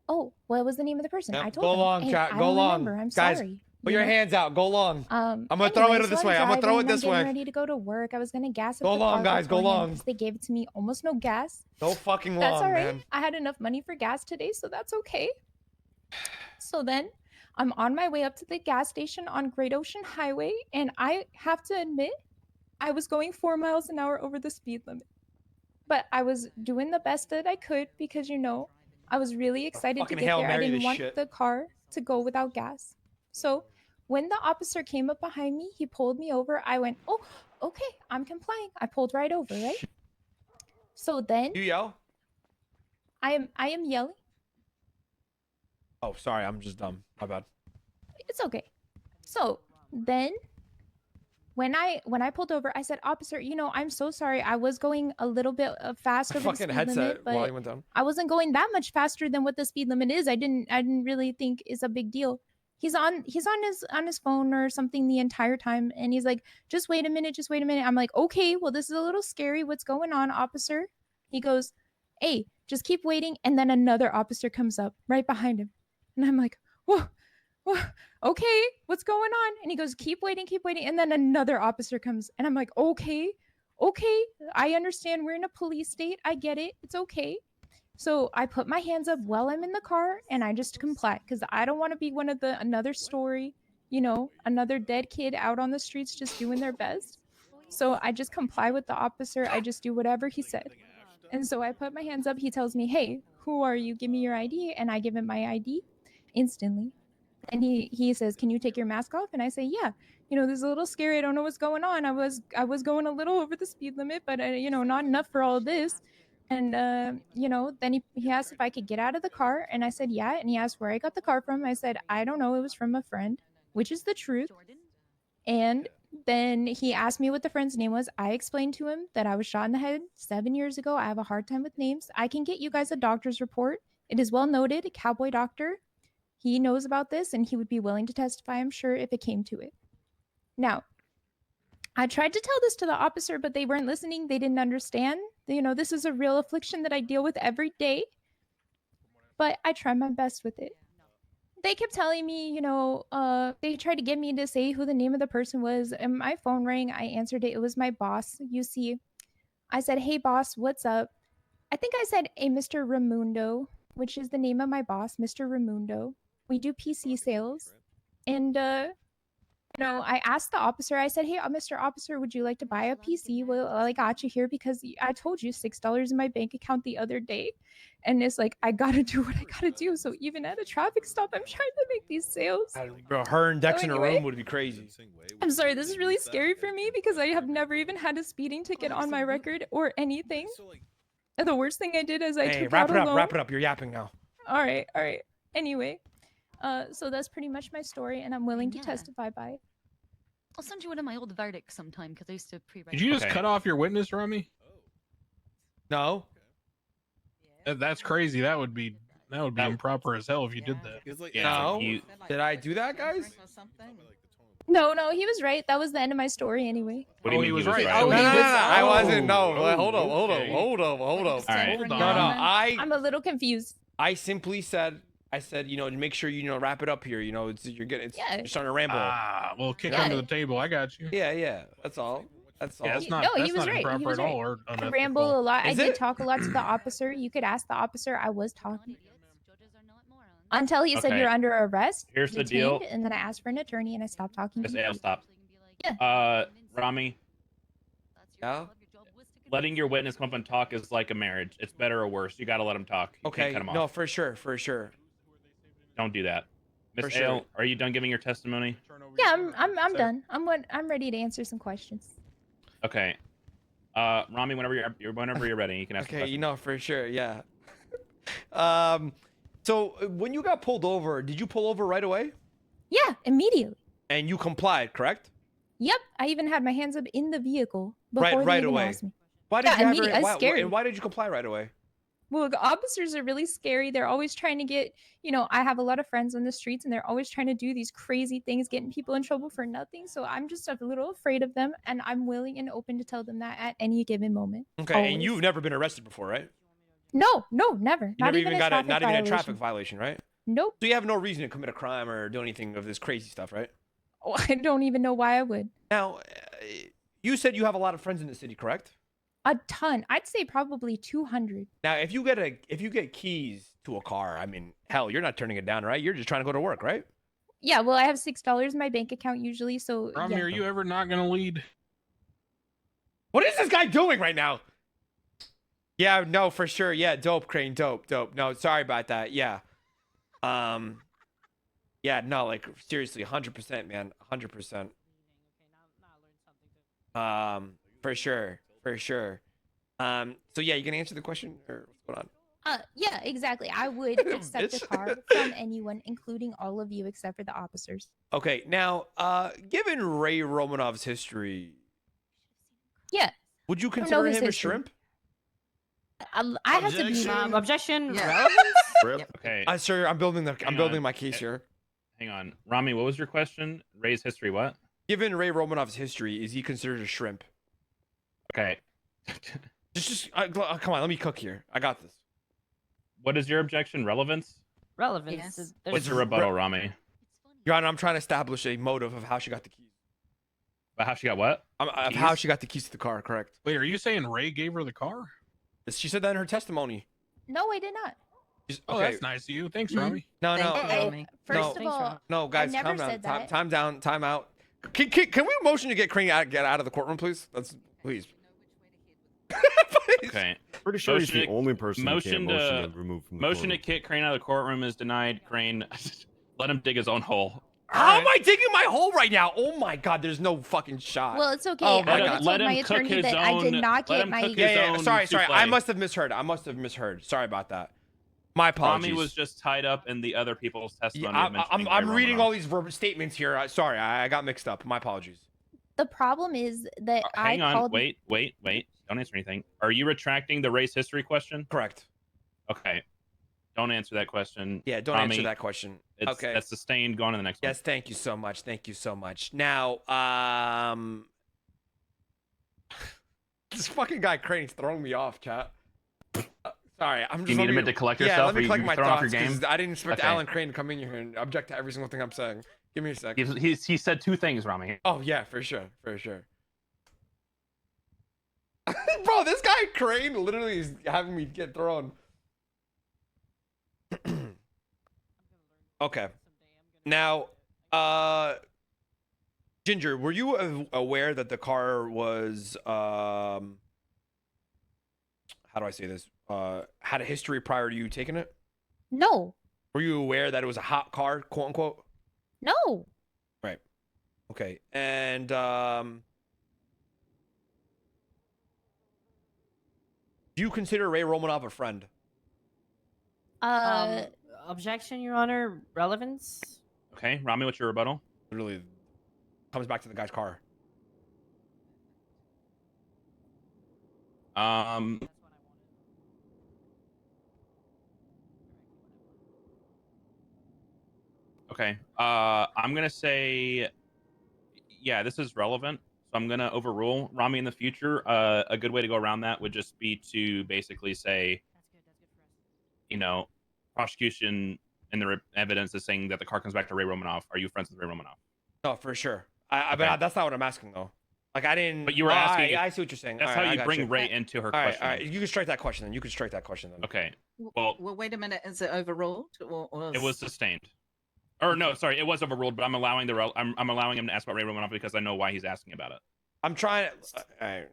"Oh, what was the name of the person?" Yep, I told go him, long, "Hey, chat. I Go don't long. remember. I'm Guys, sorry." Put your hands out. Go long. I'm gonna throw it this way. I'm gonna throw it driving, this I'm way. getting ready to go to work. I was gonna gas up Go the long, car guys, go beforehand long. because they gave it to me almost no gas. Go fucking That's long, all right. man. I had enough money for gas today, so that's okay. So then I'm on my way up to the gas station on Great Ocean Highway, and I have to admit, I was going 4 miles an hour over the speed limit. But I was doing the best that I could because, I was really excited to fucking get Hail there. I Mary didn't this want shit. the car to go without gas. So when the officer came up behind me, he pulled me over. I went, "Oh, okay, I'm complying." I pulled right over, right? So then You yell? I am yelling. Oh, sorry. I'm just dumb. My bad. It's okay. So then when I pulled over, I said, "Officer, I'm so sorry. I was going a little bit fast over the Fucking speed headset limit, while but he went down. I wasn't going that much faster than what the speed limit is. I didn't really think is a big deal." He's on his phone or something the entire time, and he's like, "Just wait a minute, just wait a minute." I'm like, "Okay, well, this is a little scary. What's going on, officer?" He goes, "Hey, just keep waiting." And then another officer comes up right behind him, and I'm like, "Whoa, whoa, okay, what's going on?" And he goes, keep waiting." And then another officer comes, and I'm like, okay, I understand. We're in a police state. I get it. It's okay. So I put my hands up while I'm in the car, and I just comply because I don't want to be one of another story, another dead kid out on the streets just doing their best. So I just comply with the officer. I just do whatever he said. And so I put my hands up. He tells me, "Hey, who are you? Give me your ID." And I give him my ID instantly. And he says, "Can you take your mask off?" And I say, "Yeah. This is a little scary. I don't know what's going on. I was going a little over the speed limit, but not enough for all of this." And you know, then he asked if I could get out of the car, and I said yeah. And he asked where I got the car from. I said I don't know. It was from a friend, which is the truth. Jordan? And then he asked me what the friend's name was. I explained to him that I was shot in the head 7 years ago. I have a hard time with names. I can get you guys a doctor's report. It is well noted, a cowboy doctor. He knows about this and he would be willing to testify, I'm sure, if it came to it. Now, I tried to tell this to the officer, but they weren't listening. They didn't understand. You know, this is a real affliction that I deal with every day. But I try my best with it. They kept telling me, you know, they tried to get me to say who the name of the person was. And my phone rang. I answered it. It was my boss. You see, I said, hey, boss, what's up? I think I said, hey, Mr. Raimundo, which is the name of my boss, Mr. Raimundo. We do PC sales. And, you know, I asked the officer, I said, hey, Mr. Officer, would you like to buy a PC? Well, I got you here because I told you $6 in my bank account the other day. And it's like, I gotta do what I gotta do. So even at a traffic stop, I'm trying to make these sales. Bro, her and Dex in a anyway, room would be crazy. I'm sorry, this is really scary for me because I have never even had a speeding ticket on my record or anything. And the worst thing I did is I took out a loan. Wrap it up. You're yapping now. All right. Anyway, so that's pretty much my story, and I'm willing to Yeah. testify by it. I'll send you one of my old verdicts sometime because I used to pre-write. Did you just Okay. cut off your witness, Ramee? No. That's crazy. That would be improper as hell if you did that. Yeah, No. you- Did I do that, guys? No, he was right. That was the end of my story anyway. What do you Oh, mean he was right? right. Oh, No, he no, no, was- no, I wasn't. No, Oh, hold up. okay. All right. Hold No, on. no. I'm a little confused. I simply said, you know, make sure you know, wrap it up here. You know, you're Yeah. you're starting to ramble. Well, kick Yeah. under the table. I got you. Yeah. That's all. That's all. Yeah, that's He- not. no, he that's was not right. He improper was at all right. or I unethical. ramble a lot. Is I did it? talk a lot to the officer. You could ask the officer. I was talking Judges are not morons. until he said Okay. you're under arrest. Here's the deal. detained, And then I asked for an attorney, and I stopped talking. Miss Ale, stop. Yeah. Ramee, Yeah? letting your witness come up and talk is like a marriage. It's better or worse. You gotta let him talk. You Okay. can't cut him No, off. for sure. Don't do that. For Miss sure. Ale, are you done giving your testimony? Yeah, I'm done. I'm ready to answer some questions. Okay. Ramee, whenever you're ready, you can ask. the Okay, question. you know, for sure. Yeah. So when you got pulled over, did you pull over right away? Yeah, immediately. And you complied, correct? Yep, I even had my hands up in the vehicle before Right they even away. asked me. Why did Yeah, you have immediate- I was scared. and why did you comply right away? Well, the officers are really scary. They're always trying to get, you know, I have a lot of friends on the streets and they're always trying to do these crazy things, getting people in trouble for nothing. So I'm just a little afraid of them, and I'm willing and open to tell them that at any given moment. Okay, and Always. you've never been arrested before, right? No, never. You Not never even a got traffic not even a violation. traffic violation, right? Nope. So you have no reason to commit a crime or do anything of this crazy stuff, right? Oh, I don't even know why I would. Now, you said you have a lot of friends in the city, correct? A ton. I'd say probably 200. Now, if you get keys to a car, I mean, hell, you're not turning it down, right? You're just trying to go to work, right? Yeah, well, I have $6 in my bank account usually, so Ramee, yeah. are you ever not gonna lead? What is this guy doing right now? Yeah, no, for sure. Yeah, dope, Crane, dope. No, sorry about that. Yeah. Yeah, no, like seriously, 100%, man, 100%. For sure. So yeah, you gonna answer the question or what's going on? Yeah, exactly. I would accept a Bitch. car from anyone, including all of you, except for the officers. Okay, now, given Ray Romanov's history, Yeah, would you know consider his him a history. shrimp? I have to be. Objection. Objection. Yeah. Relevance? Rip. Okay. Sir, I'm building Hang building on. my case here. Hang on. Ramee, what was your question? Ray's history, what? Given Ray Romanov's history, is he considered a shrimp? Okay. Come on, let me cook here. I got this. What is your objection? Relevance? Relevance. Yes. There's- What's your rebuttal, Ramee? Your Honor, I'm trying to establish a motive of how she got the keys. About how she got what? Of how Keys? she got the keys to the car, correct? Wait, are you saying Ray gave her the car? She said that in her testimony. No, I did not. Oh, Okay. that's nice of you. Thanks, Mhm. Ramee. No, Thank no, you, no, Ramee. First No. of Thanks, all, Ron. no, guys, never calm down. said that. Time down. Time out. Can we motion to get Crane get out of the courtroom, please? Please. Please. Okay. Pretty sure he's the Motion to- only person who motion can't to- motion to remove from the Motion to courtroom. kick Crane out of the courtroom is denied. Crane, let him dig his own hole. How am I digging my hole right now? Oh my god, there's no fucking shot. Well, it's okay. Oh my I God. already told my attorney that I did not get my. Yeah. Sorry. I must have misheard. Sorry about that. My apologies. Ramee was just tied up in the other people's testimony. Yeah, I'm Ray reading Romanoff. all these verbal statements here. Sorry, I got mixed up. My apologies. The problem is that Hang I on. called. Wait. Don't answer anything. Are you retracting the race history question? Correct. Okay. Don't answer that question. Yeah, don't answer that question. Okay. That's sustained. Go on to the next one. Yes, thank you so much. Thank you so much. Now, this fucking guy Crane's throwing me off, chat. Sorry, I'm just. You need a minute to collect yourself. Yeah, let me or collect you my thrown off thoughts your game? because I didn't expect Okay. Alan Crane to come in here and object to every single thing I'm saying. Give me a sec. He said two things, Ramee. Oh yeah, for sure. Bro, this guy Crane literally is having me get thrown. Okay. Now, Ginger, were you aware that the car was how do I say this? Had a history prior to you taking it? No. Were you aware that it was a hot car, quote unquote? No. Right. Okay. And do you consider Ray Romanov a friend? Objection, Your Honor. Relevance. Okay, Ramee, what's your rebuttal? Literally comes back to the guy's car. Okay. I'm gonna say, yeah, this is relevant. So I'm gonna overrule Ramee in the future. A good way to go around that would just be to basically say, you know, prosecution and the evidence is saying that the car comes back to Ray Romanoff. Are you friends with Ray Romanoff? No, for sure. But that's not what I'm asking though. Like I didn't. But you were asking. I see what you're saying. That's All how right, I you got bring Ray into her question. All right. You can strike that question then. Okay. Well, wait a minute. Is it overruled? Or It was sustained. Or no, sorry, it was overruled. But I'm allowing I'm allowing him to ask about Ray Romanoff because I know why he's asking about it. I'm trying. All right.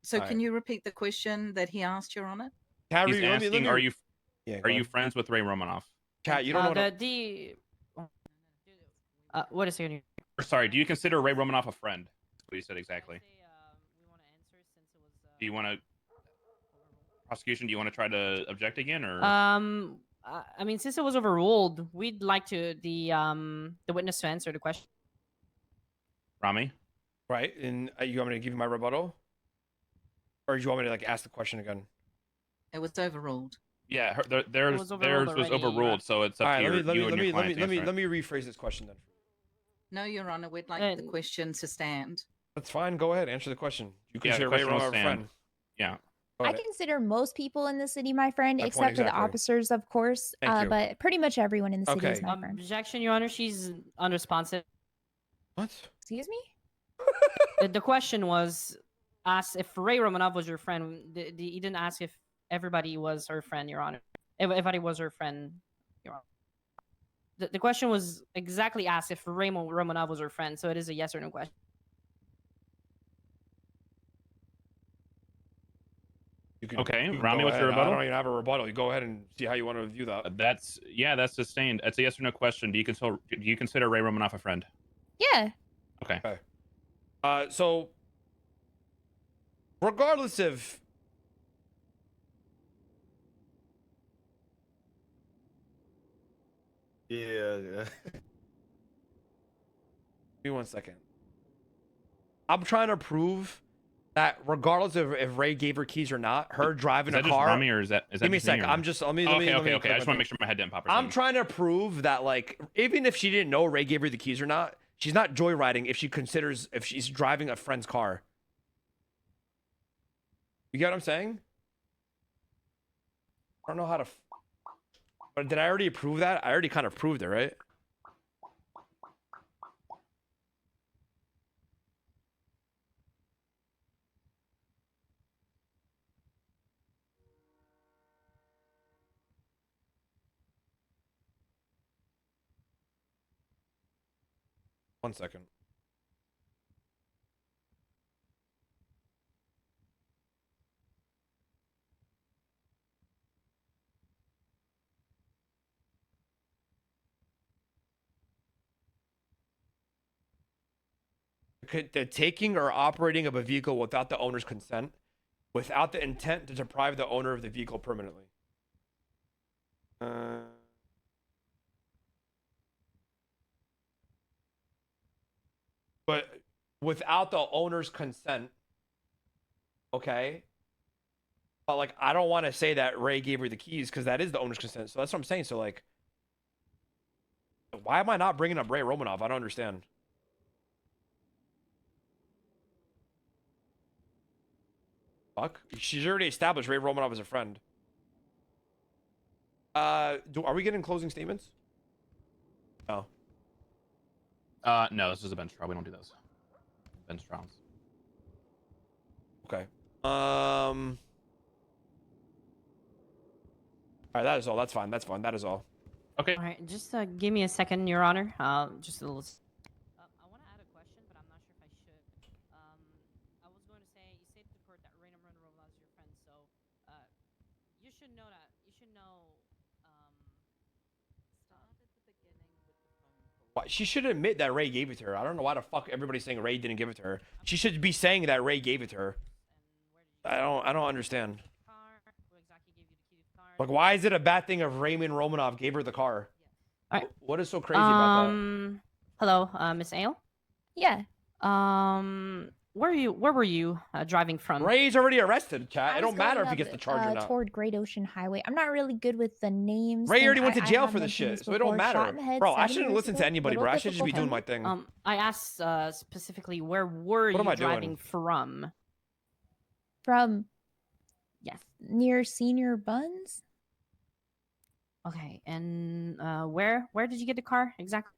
So can you repeat the question that he asked, Your Honor? He's asking, are you go you ahead. friends with Ray Romanoff? Cat, you don't know. Wait a second. Or sorry, do you consider Ray Romanoff a friend? That's what you said exactly. Do you want to prosecution? Do you want to try to object again, or? I mean, since it was overruled, we'd like to the witness to answer the question. Ramee? Right, and you want me to give you my rebuttal, or do you want me to like ask the question again? It was overruled. Yeah, theirs was overruled, so it's up All right, to let you. me rephrase this question then. No, Your Honor, we'd like the question to stand. That's fine. Go ahead, answer the question. You Yeah, the consider Ray question will Romanoff a stand. friend? Yeah. Go I ahead. consider most people in the city my friend, My point except for the exactly. officers, of course. Thank you. But pretty much everyone in the city is Okay. my friend. Objection, Your Honor. She's unresponsive. What? Excuse me? The question was asked if Ray Romanov was your friend. He didn't ask if everybody was her friend, Your Honor. If everybody was her friend, Your Honor. The question was exactly asked if Ray Romanov was her friend, so it is a yes or no question. Okay, you can Ramee, go what's ahead. your rebuttal? I don't even have a rebuttal. You go ahead and see how you want to view that. That's sustained. It's a yes or no question. Do you consider Ray Romanoff a friend? Yeah. Okay. So regardless of Yeah. Give me 1 second. I'm trying to prove that regardless of if Ray gave her keys or not, her driving Is that a just car. Ramee, or is that Give me a just me, sec. or- I'm just let me. Okay. I clear just want my to make sure my head didn't pop. Or I'm something. trying to prove that, like, even if she didn't know Ray gave her the keys or not, she's not joyriding if she's driving a friend's car. You get what I'm saying? I don't know how to. But did I already prove that? I already kind of proved it, right? One second. the taking or operating of a vehicle without the owner's consent, without the intent to deprive the owner of the vehicle permanently. But without the owner's consent, okay? But like, I don't want to say that Ray gave her the keys because that is the owner's consent. So that's what I'm saying. So like, why am I not bringing up Ray Romanov? I don't understand. Fuck. She's already established Ray Romanov as a friend. Are we getting closing statements? No. No, this is a bench trial. We don't do those. Bench trials. Okay. All right, that is all. That's fine. That's fine. That is all. Okay. All right, just give me a second, Your Honor. Just a little. I want to add a question, but I'm not sure if I should. I was going to say, you say to the court that Raina Romanov is your friend, so you should know that. You should know. Start at the beginning with the phone call. Why, she should admit that Ray gave it to her. I don't know why the fuck everybody's saying Ray didn't give it to her. She should be saying that Ray gave it to her. I don't understand. Like, why is it a bad thing if Raymond Romanov gave her the car? All right. What is so crazy about that? Hello, Miss Ale. Yeah. Where were you driving from? Ray's already arrested, chat. It I was don't matter going if he up, gets the charge or not. Toward Great Ocean Highway. I'm not really good with the names. Ray thing. already went to I jail have for this mentioned shit, so it don't before. Shot in matter. the head Bro, I 7 shouldn't years listen to ago. anybody, Little bro. I should just be difficult doing time. my thing. I asked specifically where were What am you I doing? driving from? From Yes. near Senior Buns. Okay, and where did you get the car exactly?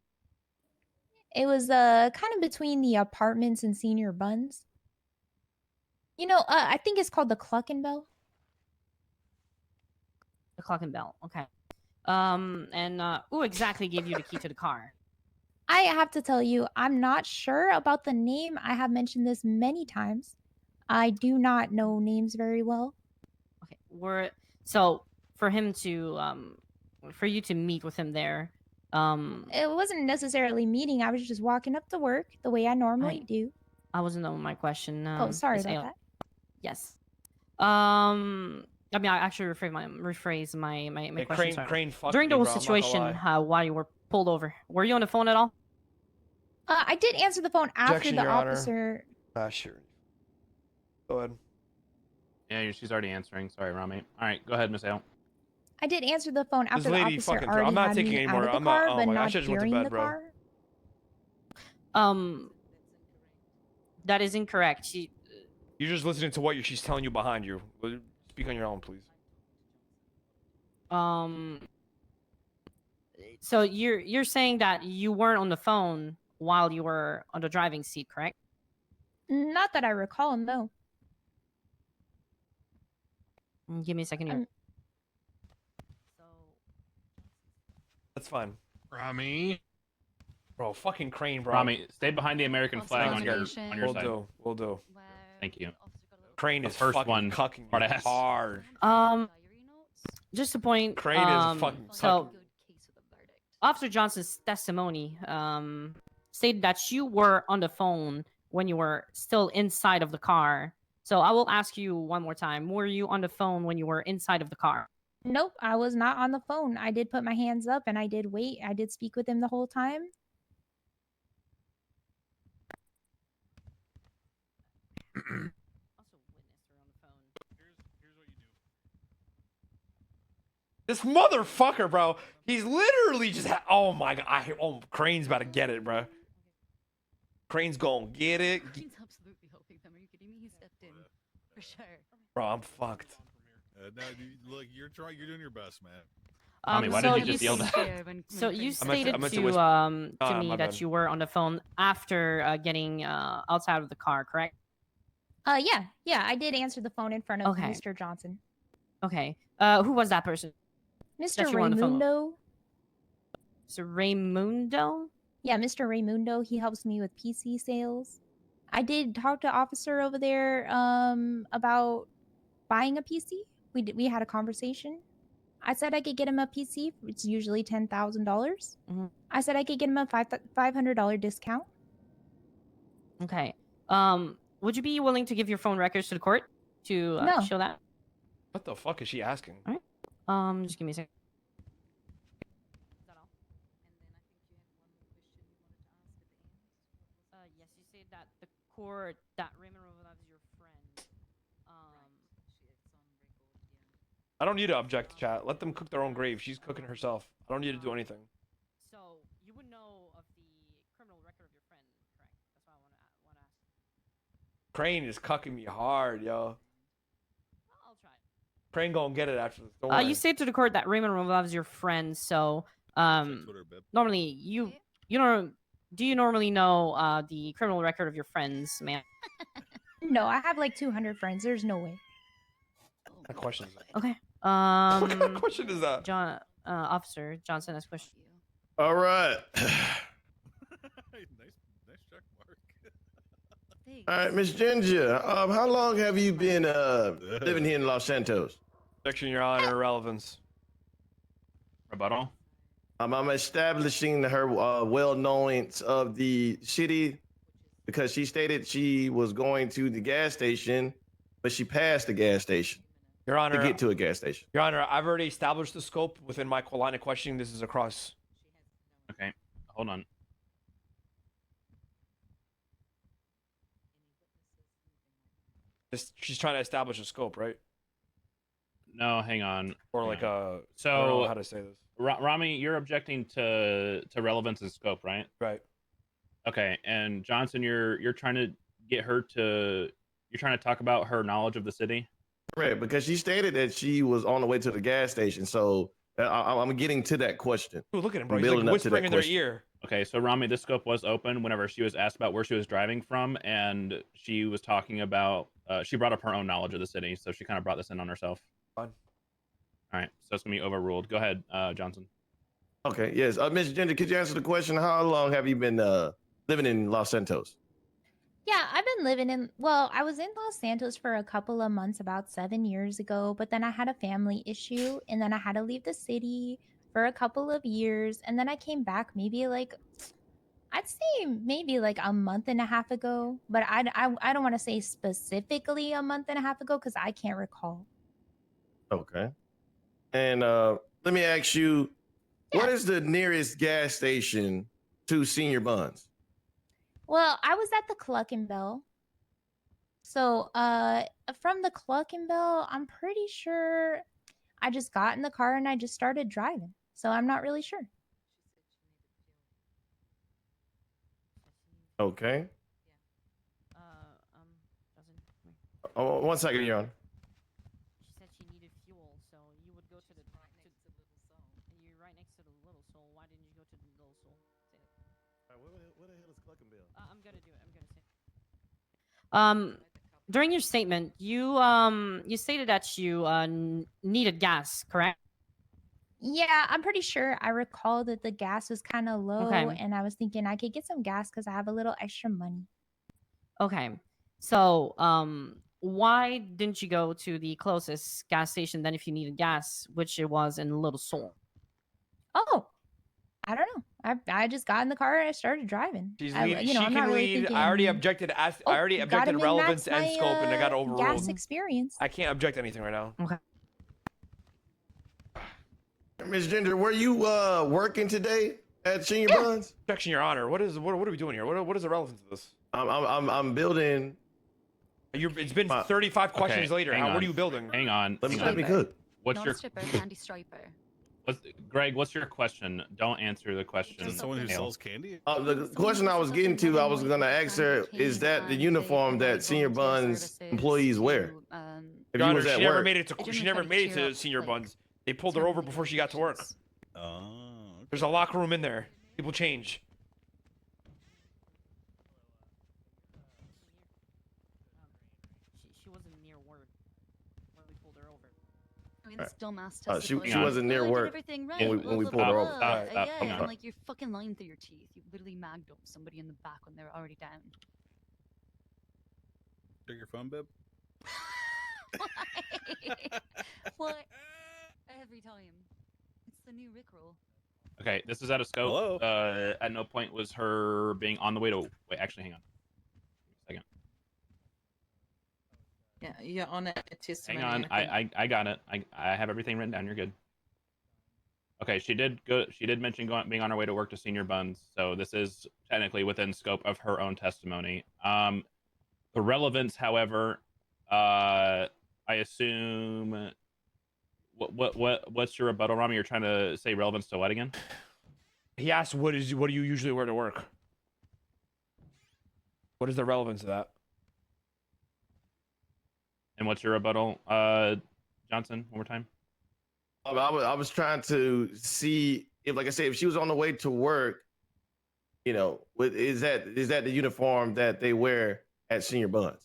It was kind of between the apartments and Senior Buns. You know, I think it's called the Cluckenbell. The Clock and Bell. Okay. And who exactly gave you the key to the car? I have to tell you, I'm not sure about the name. I have mentioned this many times. I do not know names very well. Okay. So for him to for you to meet with him there, It wasn't necessarily meeting. I was just walking up to work the way I normally do. I wasn't on my question. Oh, sorry Miss about Ale. that. Yes. I mean, I actually rephrase my Hey, question. Sorry. Crane fucked During me, the bro, whole I'm not gonna situation, lie. while you were pulled over, were you on the phone at all? I did answer the phone after Objection, the Your Honor. officer. Sure. Go ahead. Yeah, she's already answering. Sorry, Ramee. All right, go ahead, Miss Ale. I did answer the phone after the lady officer fucking already I'm not had taking me any out more. of the I'm not- car, oh but my God, I not should've just went to during bed, the bro. car. That is incorrect. You're just listening to what she's telling you behind you. Speak on your own, please. So you're saying that you weren't on the phone while you were on the driving seat, correct? Not that I recall, no. Give me a second here. That's fine. Ramee. Bro, fucking Crane, bro. Ramee, stay behind the American flag on your We'll side. do. We'll do. Thank you. Crane The is first fucking one, cucking hard me ass. hard. Just a point. Crane is fucking so Officer Johnson's testimony stated that you were on the phone when you were still inside of the car. So I will ask you one more time. Were you on the phone when you were inside of the car? Nope, I was not on the phone. I did put my hands up and I did wait. I did speak with him the whole time. This motherfucker, bro. He's literally just. Oh my god. Crane's about to get it, bro. Crane's gonna get it. He's absolutely helping them. Are you kidding me? He stepped in for sure. Bro, I'm fucked. No, look, you're doing your best, man. Tommy, why so did you just yell that? So you I stated meant to to whisper. to me my that bad. you were on the phone after getting outside of the car, correct? Yeah, I did answer the phone in front of Okay. Mr. Johnson. Okay. Who was that person? Mr. That you were on the phone with? Raymundo. So Raymundo? Yeah, Mr. Raymundo. He helps me with PC sales. I did talk to officer over there about buying a PC. We had a conversation. I said I could get him a PC. It's usually $10,000. Mhm. I said I could get him a $500 discount. Okay. Would you be willing to give your phone records to the court to No. show that? What the fuck is she asking? Just give me a second. Is that all? Yes, you say that the court that Raymond Romanov is your friend. I don't need to object, chat. Let them cook their own grave. She's cooking herself. I don't need to do anything. So you would know of the criminal record of your friend, correct? That's why I want to ask. Crane is cucking me hard, yo. I'll try. Crane gonna get it after this. Don't worry. You say to the court that Raymond Romanov is your friend, so normally you know. Do you normally know the criminal record of your friends, man? No, I have like 200 friends. There's no way. What question is that? Okay. What kind of question is that? John, Officer Johnson has question. All right. nice check mark. All right, Miss Ginger. How long have you been living here in Los Santos? Objection, Your Honor. Irrelevance. Rebuttal. I'm establishing her well-knowledge of the city because she stated she was going to the gas station, but she passed the gas station. Your Honor. To get to a gas station. Your Honor, I've already established the scope within my line of questioning. This is across. Okay, hold on. She's trying to establish a scope, right? No, hang on. Or like a. So I don't know how to say this. Ramee, you're objecting to relevance and scope, right? Right. Okay, and Johnson, you're trying to get her to. You're trying to talk about her knowledge of the city. Right, because she stated that she was on the way to the gas station. So I'm getting to that question. Ooh, look at him, bro. I'm He's like building up to whispering that in their question. ear. Okay, so Ramee, this scope was open whenever she was asked about where she was driving from, and she was talking about. She brought up her own knowledge of the city, so she kind of brought this in on herself. Fine. All right, so it's gonna be overruled. Go ahead, Johnson. Okay, yes. Miss Ginger, could you answer the question? How long have you been living in Los Santos? Yeah, I've been living in, well, I was in Los Santos for a couple of months about 7 years ago, but then I had a family issue and then I had to leave the city for a couple of years. And then I came back maybe like, I'd say maybe like a month and a half ago, but I don't want to say specifically a month and a half ago because I can't recall. Okay. And let me ask you, what is the nearest gas station to Senior Buns? Well, I was at the Cluck and Bell. So from the Cluck and Bell, I'm pretty sure I just got in the car and I just started driving. So I'm not really sure. Okay. Johnson. Oh, 1 second, Your Honor. She said she needed fuel, so you would go to the. You're right next to the Little Soul. Why didn't you go to the Little Soul? Say that. What the hell is Cluck and Bell? I'm gonna do it. I'm gonna say. During your statement, you stated that you needed gas, correct? Yeah, I'm pretty sure I recall that the gas was kind of low Okay. and I was thinking I could get some gas because I have a little extra money. Okay. So, why didn't you go to the closest gas station then if you needed gas, which it was in Little Soul? Oh, I don't know. I just got in the car and I started driving. She's I, lead, you know, she I'm can not really lead. thinking, I already objected. I already gotta objected min-max relevance and my, scope, and I got overruled. gas experience. I can't object anything right now. Okay. Miss Ginger, were you working today at Senior Buns? Objection, Your Honor. What are we doing here? What is the relevance of this? I'm building. It's been 35 questions later. hang What on. are you building? Hang on. Let me cook. What's Not your a stripper, candy striper. Greg? What's your question? Don't answer the question. Is it someone who Hale. sells candy? The question I was getting to, I was gonna ask her, is that the uniform that Senior Buns employees wear? If Your you Honor, was at she never work. made it to. She never made it to Senior Buns. They pulled her over before she got to work. Oh. There's a locker room in there. People change. She wasn't near work when we pulled her over. I mean, this dumbass She testified. wasn't near "Oh, I did work everything when right, we blah, blah, pulled her blah, over. blah." Stop, Yeah, hang and on. I'm like, you're fucking lying through your teeth. You literally magged up somebody in the back when they were already down. Check your phone, babe. What? Every time. It's the new Rickroll. Okay, this is out of scope. Hello? At no point was her being on the way to. Wait, actually, hang on. Yeah, you're on a testimony. Hang on, I think. I got it. I have everything written down. You're good. Okay, she did go. She did mention being on her way to work to Senior Buns, so this is technically within scope of her own testimony. The relevance, however, I assume. What's your rebuttal, Ramee? You're trying to say relevance to what again? He asked, "What do you usually wear to work?" What is the relevance of that? And what's your rebuttal, Johnson? One more time. I was trying to see if, like I said, if she was on the way to work, you know, is that the uniform that they wear at Senior Buns?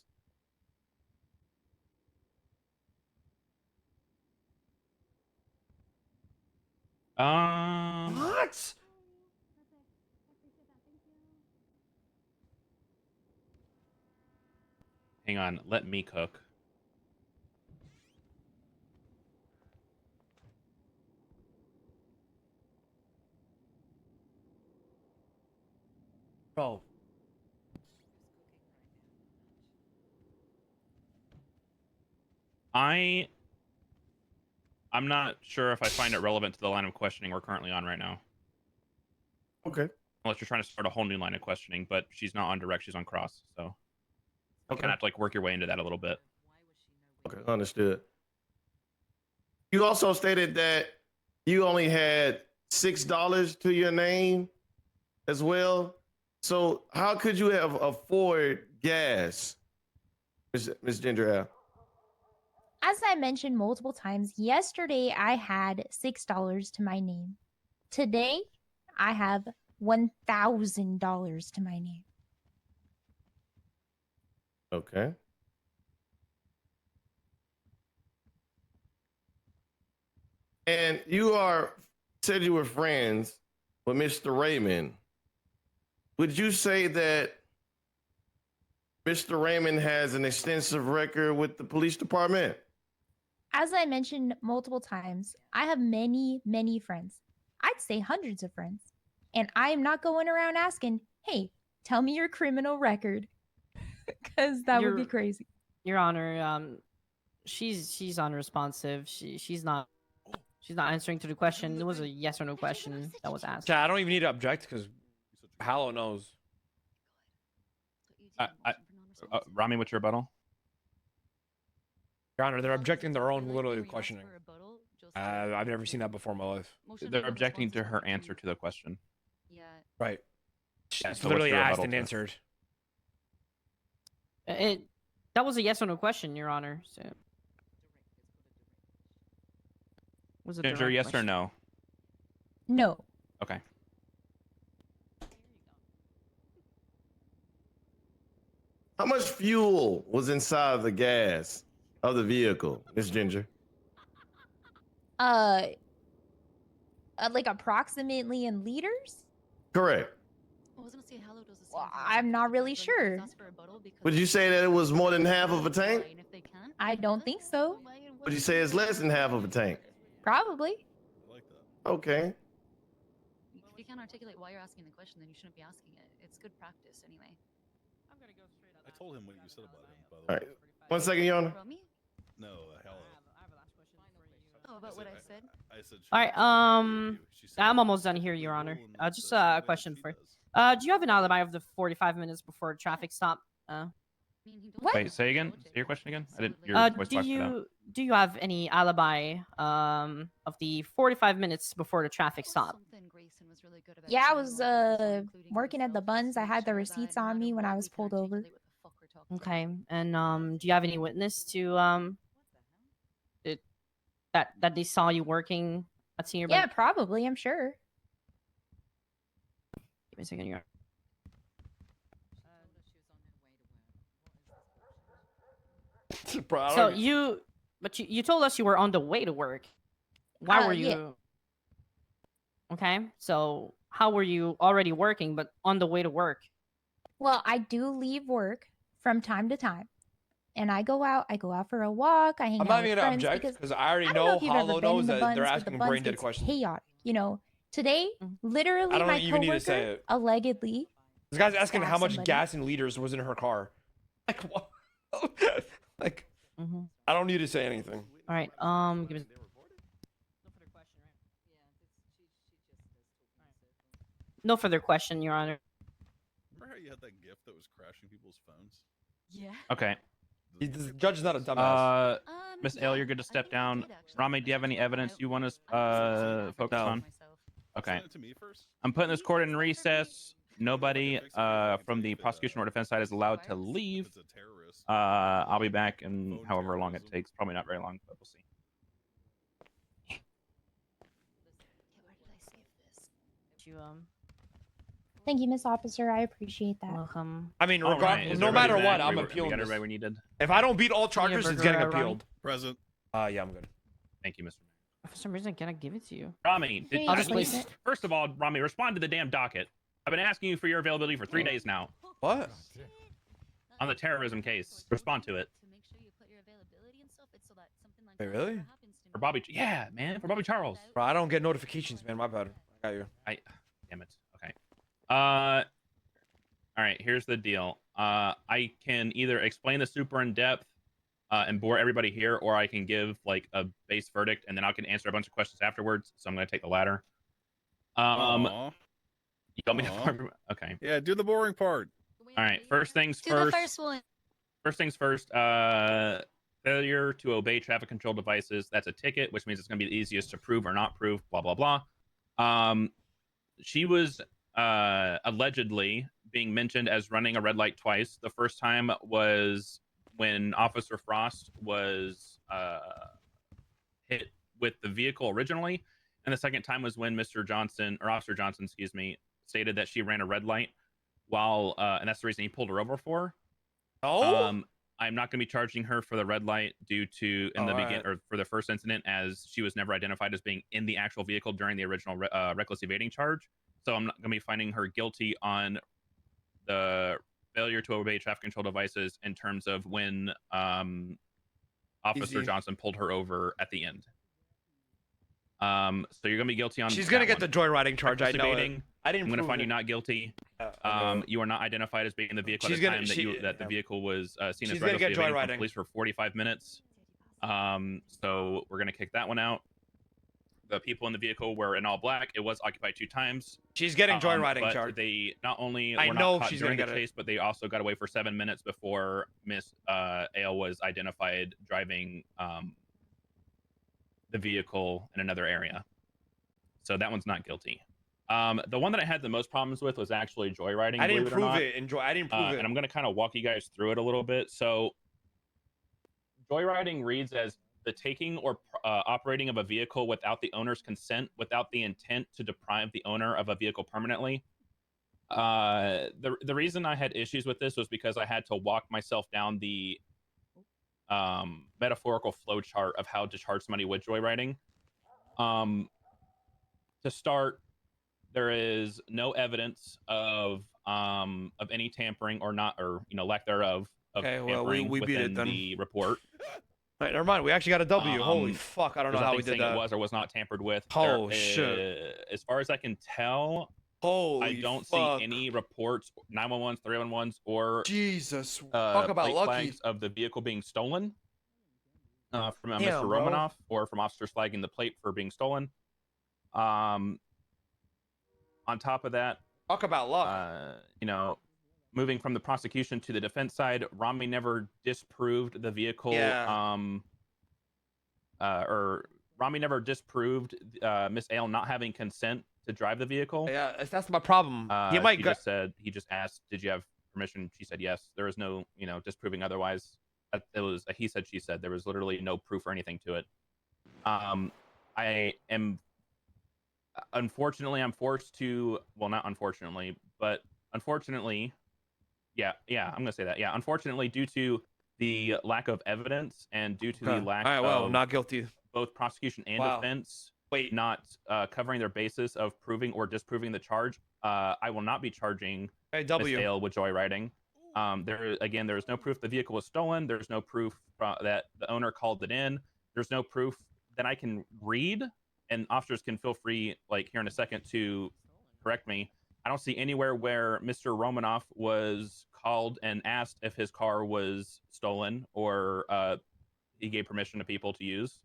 What? Hang on. Let me cook. Bro. I'm not sure if I find it relevant to the line of questioning we're currently on right now. Okay. Unless you're trying to start a whole new line of questioning, but she's not on direct, she's on cross, so you Okay. kind of have to like work your way into that a little bit. Okay, understood. You also stated that you only had $6 to your name as well. So how could you have afford gas, Miss Ginger Ale? As I mentioned multiple times, yesterday I had $6 to my name. Today I have $1,000 to my name. Okay. And you said you were friends with Mr. Raymond. Would you say that Mr. Raymond has an extensive record with the police department? As I mentioned multiple times, I have many, many friends. I'd say hundreds of friends. And I am not going around asking, hey, tell me your criminal record. Because that would be crazy. Your Honor, she's unresponsive. She's not answering to the question. It was a yes or no question that was asked. Yeah, I don't even need to object because Hallow knows. Ramee, what's your rebuttal? Your Honor, they're objecting their own literally questioning. I've never seen that before in my life. They're objecting to her answer to the question. Yeah. Right. Yeah, It's so what's literally your asked rebuttal and to? answered. That was a yes or no question, Your Honor. So. Was it Ginger, yes or no? No. Okay. How much fuel was inside the gas of the vehicle, Miss Ginger? Like approximately in liters? Correct. Well, I'm not really sure. Would you say that it was more than half of a tank? I don't think so. Would you say it's less than half of a tank? Probably. Okay. If you can't articulate why you're asking the question, then you shouldn't be asking it. It's good practice anyway. I told him what you said about him, by the All way. right. 1 second, Your Honor. Ramee? No, hell. Oh, about what I said? I said All right. I'm almost done here, Your Honor. Just a question for you. Do you have an alibi of the 45 minutes before a traffic stop? What? Wait, say again. Say your question again. I didn't. Your voice box cut out. Do you have any alibi of the 45 minutes before the traffic stop? Yeah, I was working at the buns. I had the receipts on me when I was pulled over. Okay. And do you have any witness to that they saw you working at Senior Yeah, Bank? probably, I'm sure. Give me a second here. Bro, I So don't- you told us you were on the way to work. Why were you? Yeah. Okay, so how were you already working but on the way to work? Well, I do leave work from time to time. And I go out for a walk, I hang I'm out not with even gonna friends object because because I already I don't know know if you've ever Hollow been knows in the that buns, they're but the asking buns brain dead gets questions. chaotic. You know, today, literally, I don't my even need to say coworker it. allegedly This guy's asking stabbed how much somebody. gas in liters was in her car. Like what? Like Mm-hmm. I don't need to say anything. All right. Give me. No further question, Your Honor. Remember how you had that gift that was crashing people's phones? Yeah. Okay. The judge is not a dumbass. Miss Ale, you're good to step down. Ramee, do you have any evidence you want us focus on? Okay. Send it to me first. I'm putting this court in recess. Nobody from the prosecution or defense side is allowed to leave. It's a terrorist. I'll be back in however long it takes. Probably not very long, but we'll see. You Thank you, Miss Officer. I appreciate that. welcome. I mean, All right. Is no everybody matter what, back? I'm We appealing got this. everybody we needed. If I don't beat all charges, it's burger, getting Ramee? appealed. Present. Yeah, I'm good. Thank you, Mr. For some reason, I cannot give it to you. Ramee, Here you I'll go, just please. leave. first of all, Ramee, respond to the damn docket. I've been asking you for your availability for 3 days now What? on the terrorism case. Respond to it. To make sure you put your availability and stuff, it's so that something like Wait, that really? never happens to For me. Bobby, yeah, man, for Bobby Charles. Bro, I don't get notifications, man. My bad. I got you. Damn it. Okay. All right. Here's the deal. I can either explain the super in depth and bore everybody here, or I can give like a base verdict, and then I can answer a bunch of questions afterwards. So I'm gonna take the latter. Aw. You want me to? Aw. Okay. Yeah, do the boring part. All right. First things Do first. the first one. First things first. Failure to obey traffic control devices. That's a ticket, which means it's gonna be the easiest to prove or not prove. Blah blah blah. She was allegedly being mentioned as running a red light twice. The first time was when Officer Frost was hit with the vehicle originally, and the second time was when Mr. Johnson, or Officer Johnson, excuse me, stated that she ran a red light while, and that's the reason he pulled her over for. Oh. I'm not going to be charging her for the red light due to or for the first incident, as she was never identified as being in the actual vehicle during the original reckless evading charge. So I'm not going to be finding her guilty on the failure to obey traffic control devices in terms of when Officer Easy. Johnson pulled her over at the end. So you're going to be guilty on. She's gonna that get the one. joyriding charge. I Reckless know. evading, I didn't. I'm going to prove find it. you not guilty. I know. You are not identified as being in the vehicle She's at the gonna- time that the vehicle was seen as she's gonna recklessly get evading from joyriding. police for 45 minutes. So we're going to kick that one out. The people in the vehicle were in all black. It was occupied 2 times. She's getting joyriding but charge. they not only I were know not caught she's during the gonna get it. chase, but they also got away for 7 minutes before Miss Ale was identified driving the vehicle in another area. So that one's not guilty. The one that I had the most problems with was actually joyriding. I didn't believe it or prove not. it. I didn't prove it. And I'm going to kind of walk you guys through it a little bit. So joyriding reads as the taking or operating of a vehicle without the owner's consent, without the intent to deprive the owner of a vehicle permanently. The reason I had issues with this was because I had to walk myself down the metaphorical flow chart of how to charge somebody with joyriding. To start, there is no evidence of any tampering or not, or lack thereof of Okay, well, tampering we beat it within then. the report. All right, never mind. We actually got a W. Holy fuck! I don't know There's how we nothing did saying that. it was or was not tampered with. Oh, There shit. As far as I can tell, Holy I don't fuck. see any reports, 911s, 311s, or Jesus. Talk about plate lucky. flags of the vehicle being stolen from Damn, Mr. bro. Romanoff, or from officers flagging the plate for being stolen. On top of that, Talk about luck. moving from the prosecution to the defense side, Ramee never disproved the vehicle. Yeah. Or Ramee never disproved Miss Ale not having consent to drive the vehicle. Yeah, that's my problem. He might go. He just asked, "Did you have permission?" She said yes. There was no, disproving otherwise. It was a he said, she said. There was literally no proof or anything to it. I am, unfortunately, I'm forced to. Well, not unfortunately, but unfortunately, yeah, I'm gonna say that. Yeah, unfortunately, due to the lack of evidence and due to the lack of not guilty. both prosecution and Wow. defense Wait. not covering their basis of proving or disproving the charge, I will not be charging Miss Ale with joyriding. There is no proof the vehicle was stolen. There's no proof that the owner called it in. There's no proof that I can read, and officers can feel free, like here in a second, to correct me. I don't see anywhere where Mr. Romanoff was called and asked if his car was stolen, or he gave permission to people to use.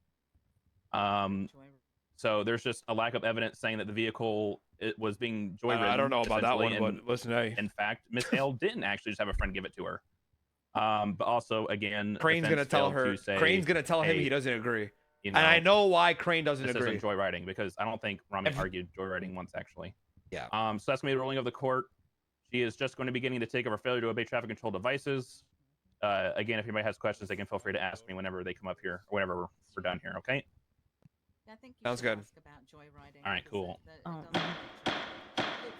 So there's just a lack of evidence saying that the vehicle was being joyridden. I don't know about that one, essentially, but listen, hey. in fact, Miss Hale didn't actually just have a friend give it to her. But also, again, Crane's gonna defense tell failed her. to say, Crane's gonna tell him hey, he doesn't agree. you And I know, know why Crane doesn't this agree. isn't joyriding, because I don't think Ramee If- argued joyriding once actually. Yeah. So that's gonna be the ruling of the court. She is just going to be getting the ticket for failure to obey traffic control devices. Again, if anybody has questions, they can feel free to ask me whenever they come up here, or whenever we're done here. Okay. I think you Sounds should good. ask about joyriding. All right, because cool. it doesn't-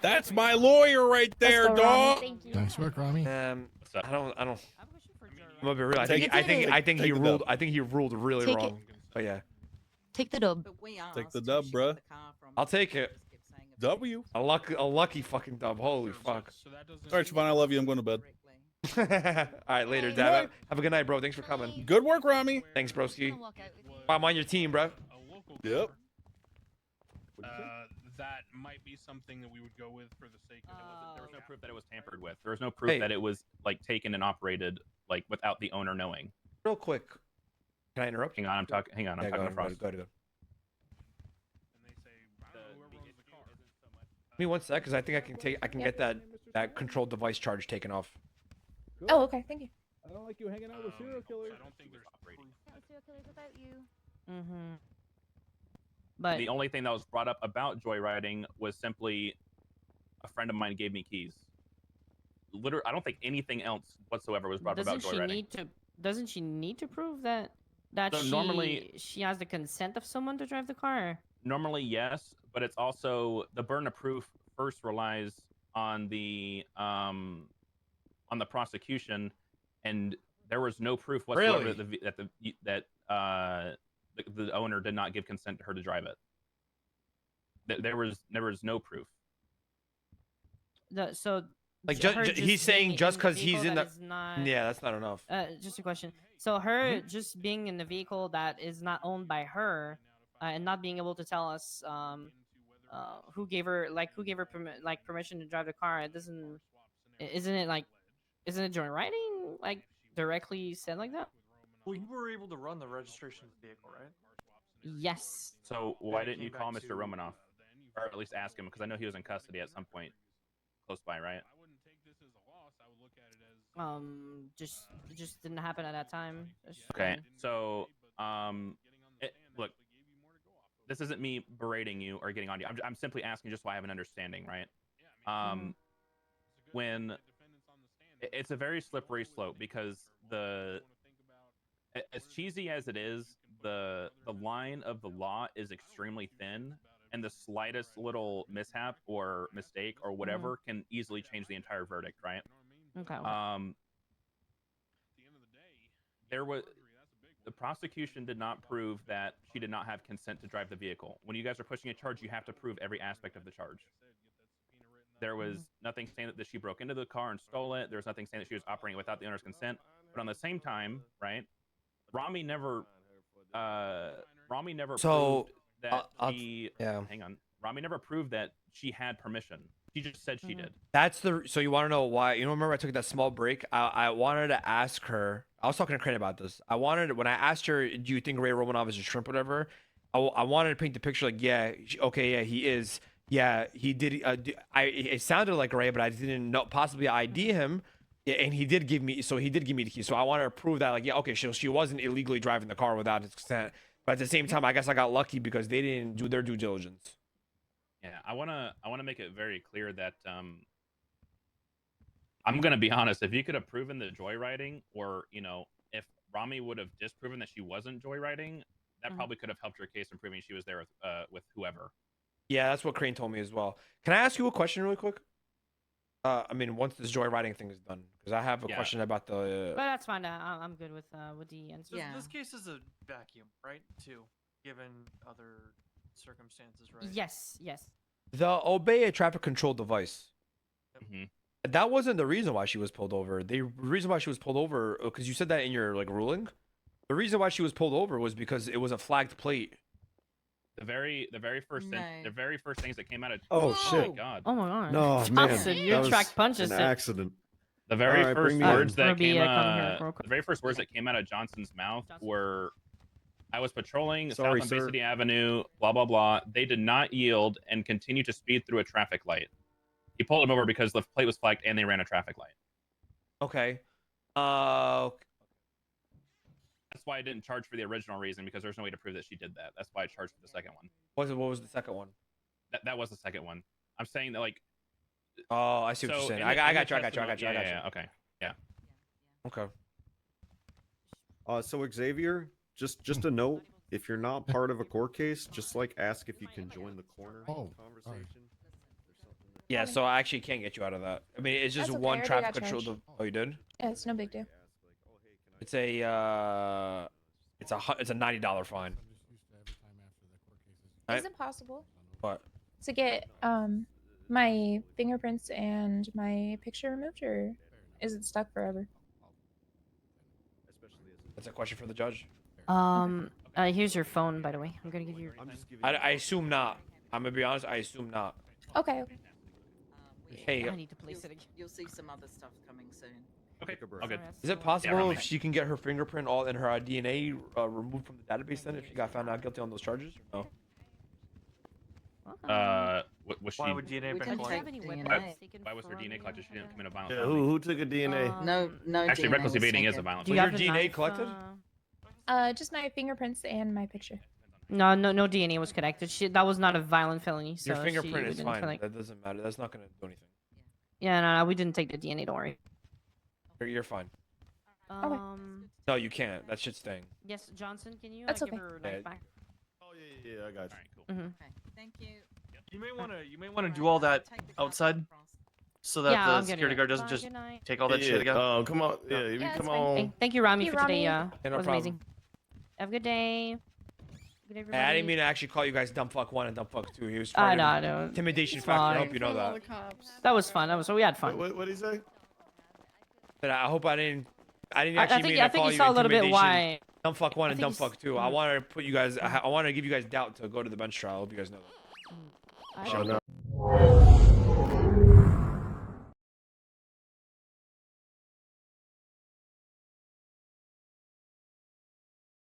That's my lawyer right there, That's the dog. Thank you. Nice work, Rami. What's up? I don't. I have a question for Joe. I'm gonna be real. I Take think. it. I think. I think Take he the ruled. dub. I think he ruled really Take it. wrong. But yeah, Take the dub. But we Take the asked dub, who she got bruh. the car from. I'll take it. Just kept saying it. W. A lucky fucking dub. Holy fuck. So that doesn't. All right, Siobhan, I love you. I'm going to bed. Correctly. All right, later, Bye. Dad. Have a good night, bro. Thanks for coming. Good work, Rami. Thanks, broski. Gonna walk out with you. I'm on your team, bro. A local Yep. that might be something that we would go with for the sake of There was no proof that it was tampered with. There was no proof Hey. that it was like taken and operated like without the owner knowing. Real quick. Can I interrupt? Hang on, I'm talking. Hang on, I'm Yeah, talking go to Frost. ahead. And they say, I don't know, whoever owns the car. Give me 1 sec, because I think I can get that controlled device charge taken off. Oh, okay. Thank you. I don't like you hanging out with serial So killers. I don't think there's operating. Not the serial killers without you. Mm-hmm. But The only thing that was brought up about joyriding was simply a friend of mine gave me keys. Literally, I don't think anything else whatsoever was brought up about doesn't she joyriding. need to? Doesn't she need to prove that So normally- she has the consent of someone to drive the car? Normally, yes, but it's also the burden of proof first relies on the prosecution, and there was no proof whatsoever Really? that the owner did not give consent to her to drive it. There was no proof. So Like, her he's being saying just the 'cause he's vehicle in that the- is not, Yeah, that's not enough. just a question. So her just being in the vehicle that is not owned by her, and not being able to tell us who gave her permission to drive the car, it doesn't. Isn't it joyriding like directly said like that? Well, you were able to run the registration of the vehicle, right? Yes. So why it didn't you came call back Mr. to- Romanoff, or at least ask him? Because I know he was in custody at some point close by, right? I wouldn't take this as a loss. I would look at it as It just didn't happen at that time. It's Okay, fine. so look, this isn't me berating you or getting on you. I'm simply asking just so I have an understanding, right? When it's a very slippery slope, because as cheesy as it is, the line of the law is extremely thin, and the slightest little mishap or mistake or whatever can easily change the entire verdict, right? Okay. The prosecution did not prove that she did not have consent to drive the vehicle. When you guys are pushing a charge, you have to prove every aspect of the charge. There was nothing saying that she broke into the car and stole it. There was nothing saying that she was operating without the owner's consent. But on the same time, right, Ramee never So, proved that yeah. Hang on. Ramee never proved that she had permission. She just said she did. So you want to know why? Remember I took that small break? I wanted to ask her. I was talking to Crane about this. When I asked her, do you think Ray Romanov is a shrimp, whatever? I wanted to paint the picture like, yeah, yeah, he is. Yeah, he did. It sounded like Ray, but I didn't know possibly ID him. Yeah, and he did give me the key. So I wanted to prove that, like, yeah, okay, she wasn't illegally driving the car without his consent. But at the same time, I guess I got lucky because they didn't do their due diligence. Yeah, I wanna make it very clear that I'm gonna be honest. If you could have proven the joyriding, or if Ramee would have disproven that she wasn't joyriding, that probably could have helped her case in proving she was there with whoever. Yeah, that's what Crane told me as well. Can I ask you a question really quick? Once this joyriding thing is done, because I have a question about the. But that's fine. I'm good with the answer. This case is a vacuum, right? Too, given other circumstances, right? Yes. The obey a traffic control device. Mm-hmm. That wasn't the reason why she was pulled over. The reason why she was pulled over, because you said that in your ruling. The reason why she was pulled over was because it was a flagged plate. The very first things that came out of Oh, shit. my god. Oh my god. No, man. Thompson, you that was track punches. an accident. The very Alright, first bring me words in. that Ruby, came come here real quick. the very first words that came out of Johnson's mouth were, "I was patrolling Sorry, south on Bay sir. City Avenue, blah blah blah. They did not yield and continued to speed through a traffic light. He pulled him over because the plate was flagged and they ran a traffic light. Okay. That's why I didn't charge for the original reason because there's no way to prove that she did that. That's why I charged for the second one. What was the second one? That was the second one. I'm saying that like. Oh, I see what you're So saying. in I the- in got the you. I got you. I testimony- got you. I got you. Yeah, okay. Yeah. Okay. So Xavier, just a note. If you're not part of a court case, just like ask if you can join the corner conversation. Yeah, so I actually can't get you out of that. I mean, it's just That's okay, one I already traffic got control. charged. Oh, you did? Yeah, it's no big deal. It's a it's a $90 fine. Is it possible What? to get my fingerprints and my picture removed, or is it stuck forever? That's a question for the judge. Here's your phone, by the way. I'm gonna give you. I assume not. I'm gonna be honest. I assume not. Okay. Hey, I need to place it again. You'll see some other stuff coming soon. Okay. All good. is it possible Ramee. if she can get her fingerprint all and her DNA removed from the database then if she got found out guilty on those charges? Or no. Was she? Why would DNA We been can collected? take Why, DNA. why was her DNA collected? She didn't commit a violent Yeah, felony. who took a DNA? No Actually, DNA reckless was evading is a taken. violent Do you Was felony. your have a DNA knife, collected? Just my fingerprints and my picture. No, no DNA was connected. That was not a violent felony. So Your fingerprint is didn't fine. collect- That doesn't matter. That's not gonna do anything. Yeah, no, we didn't take the DNA. Don't worry. You're fine. Okay. No, you can't. That shit's staying. Yes, Johnson, can you That's give okay. her Yeah. knife back? Oh yeah, I got you. All right, cool. Mm-hmm. Okay, thank you. You may want to do all that outside, so that Yeah, the I'm gonna security do guard it. doesn't Bye, just good night. take all that Yeah, shit again. come on. Yeah, you Yeah, come it's fine. on. Thank you, Ramee, Thank for you, today. Ramee. Yeah, no Was problem. amazing. Have a good day. Good Hey, everybody. I didn't mean to actually call you guys dumb fuck 1 and dumb fuck 2. He was I trying know, I to know. intimidation It's factor. I fine. hope you know that. That was fun. So we had fun. What did he say? But I hope I didn't I actually think mean to I think call you saw a little bit intimidation. why. Dumb fuck 1 and think dumb he's- fuck 2. I wanted to put you guys. I wanted to give you guys doubt to go to the bench trial. I hope you guys know that. I Oh don't no.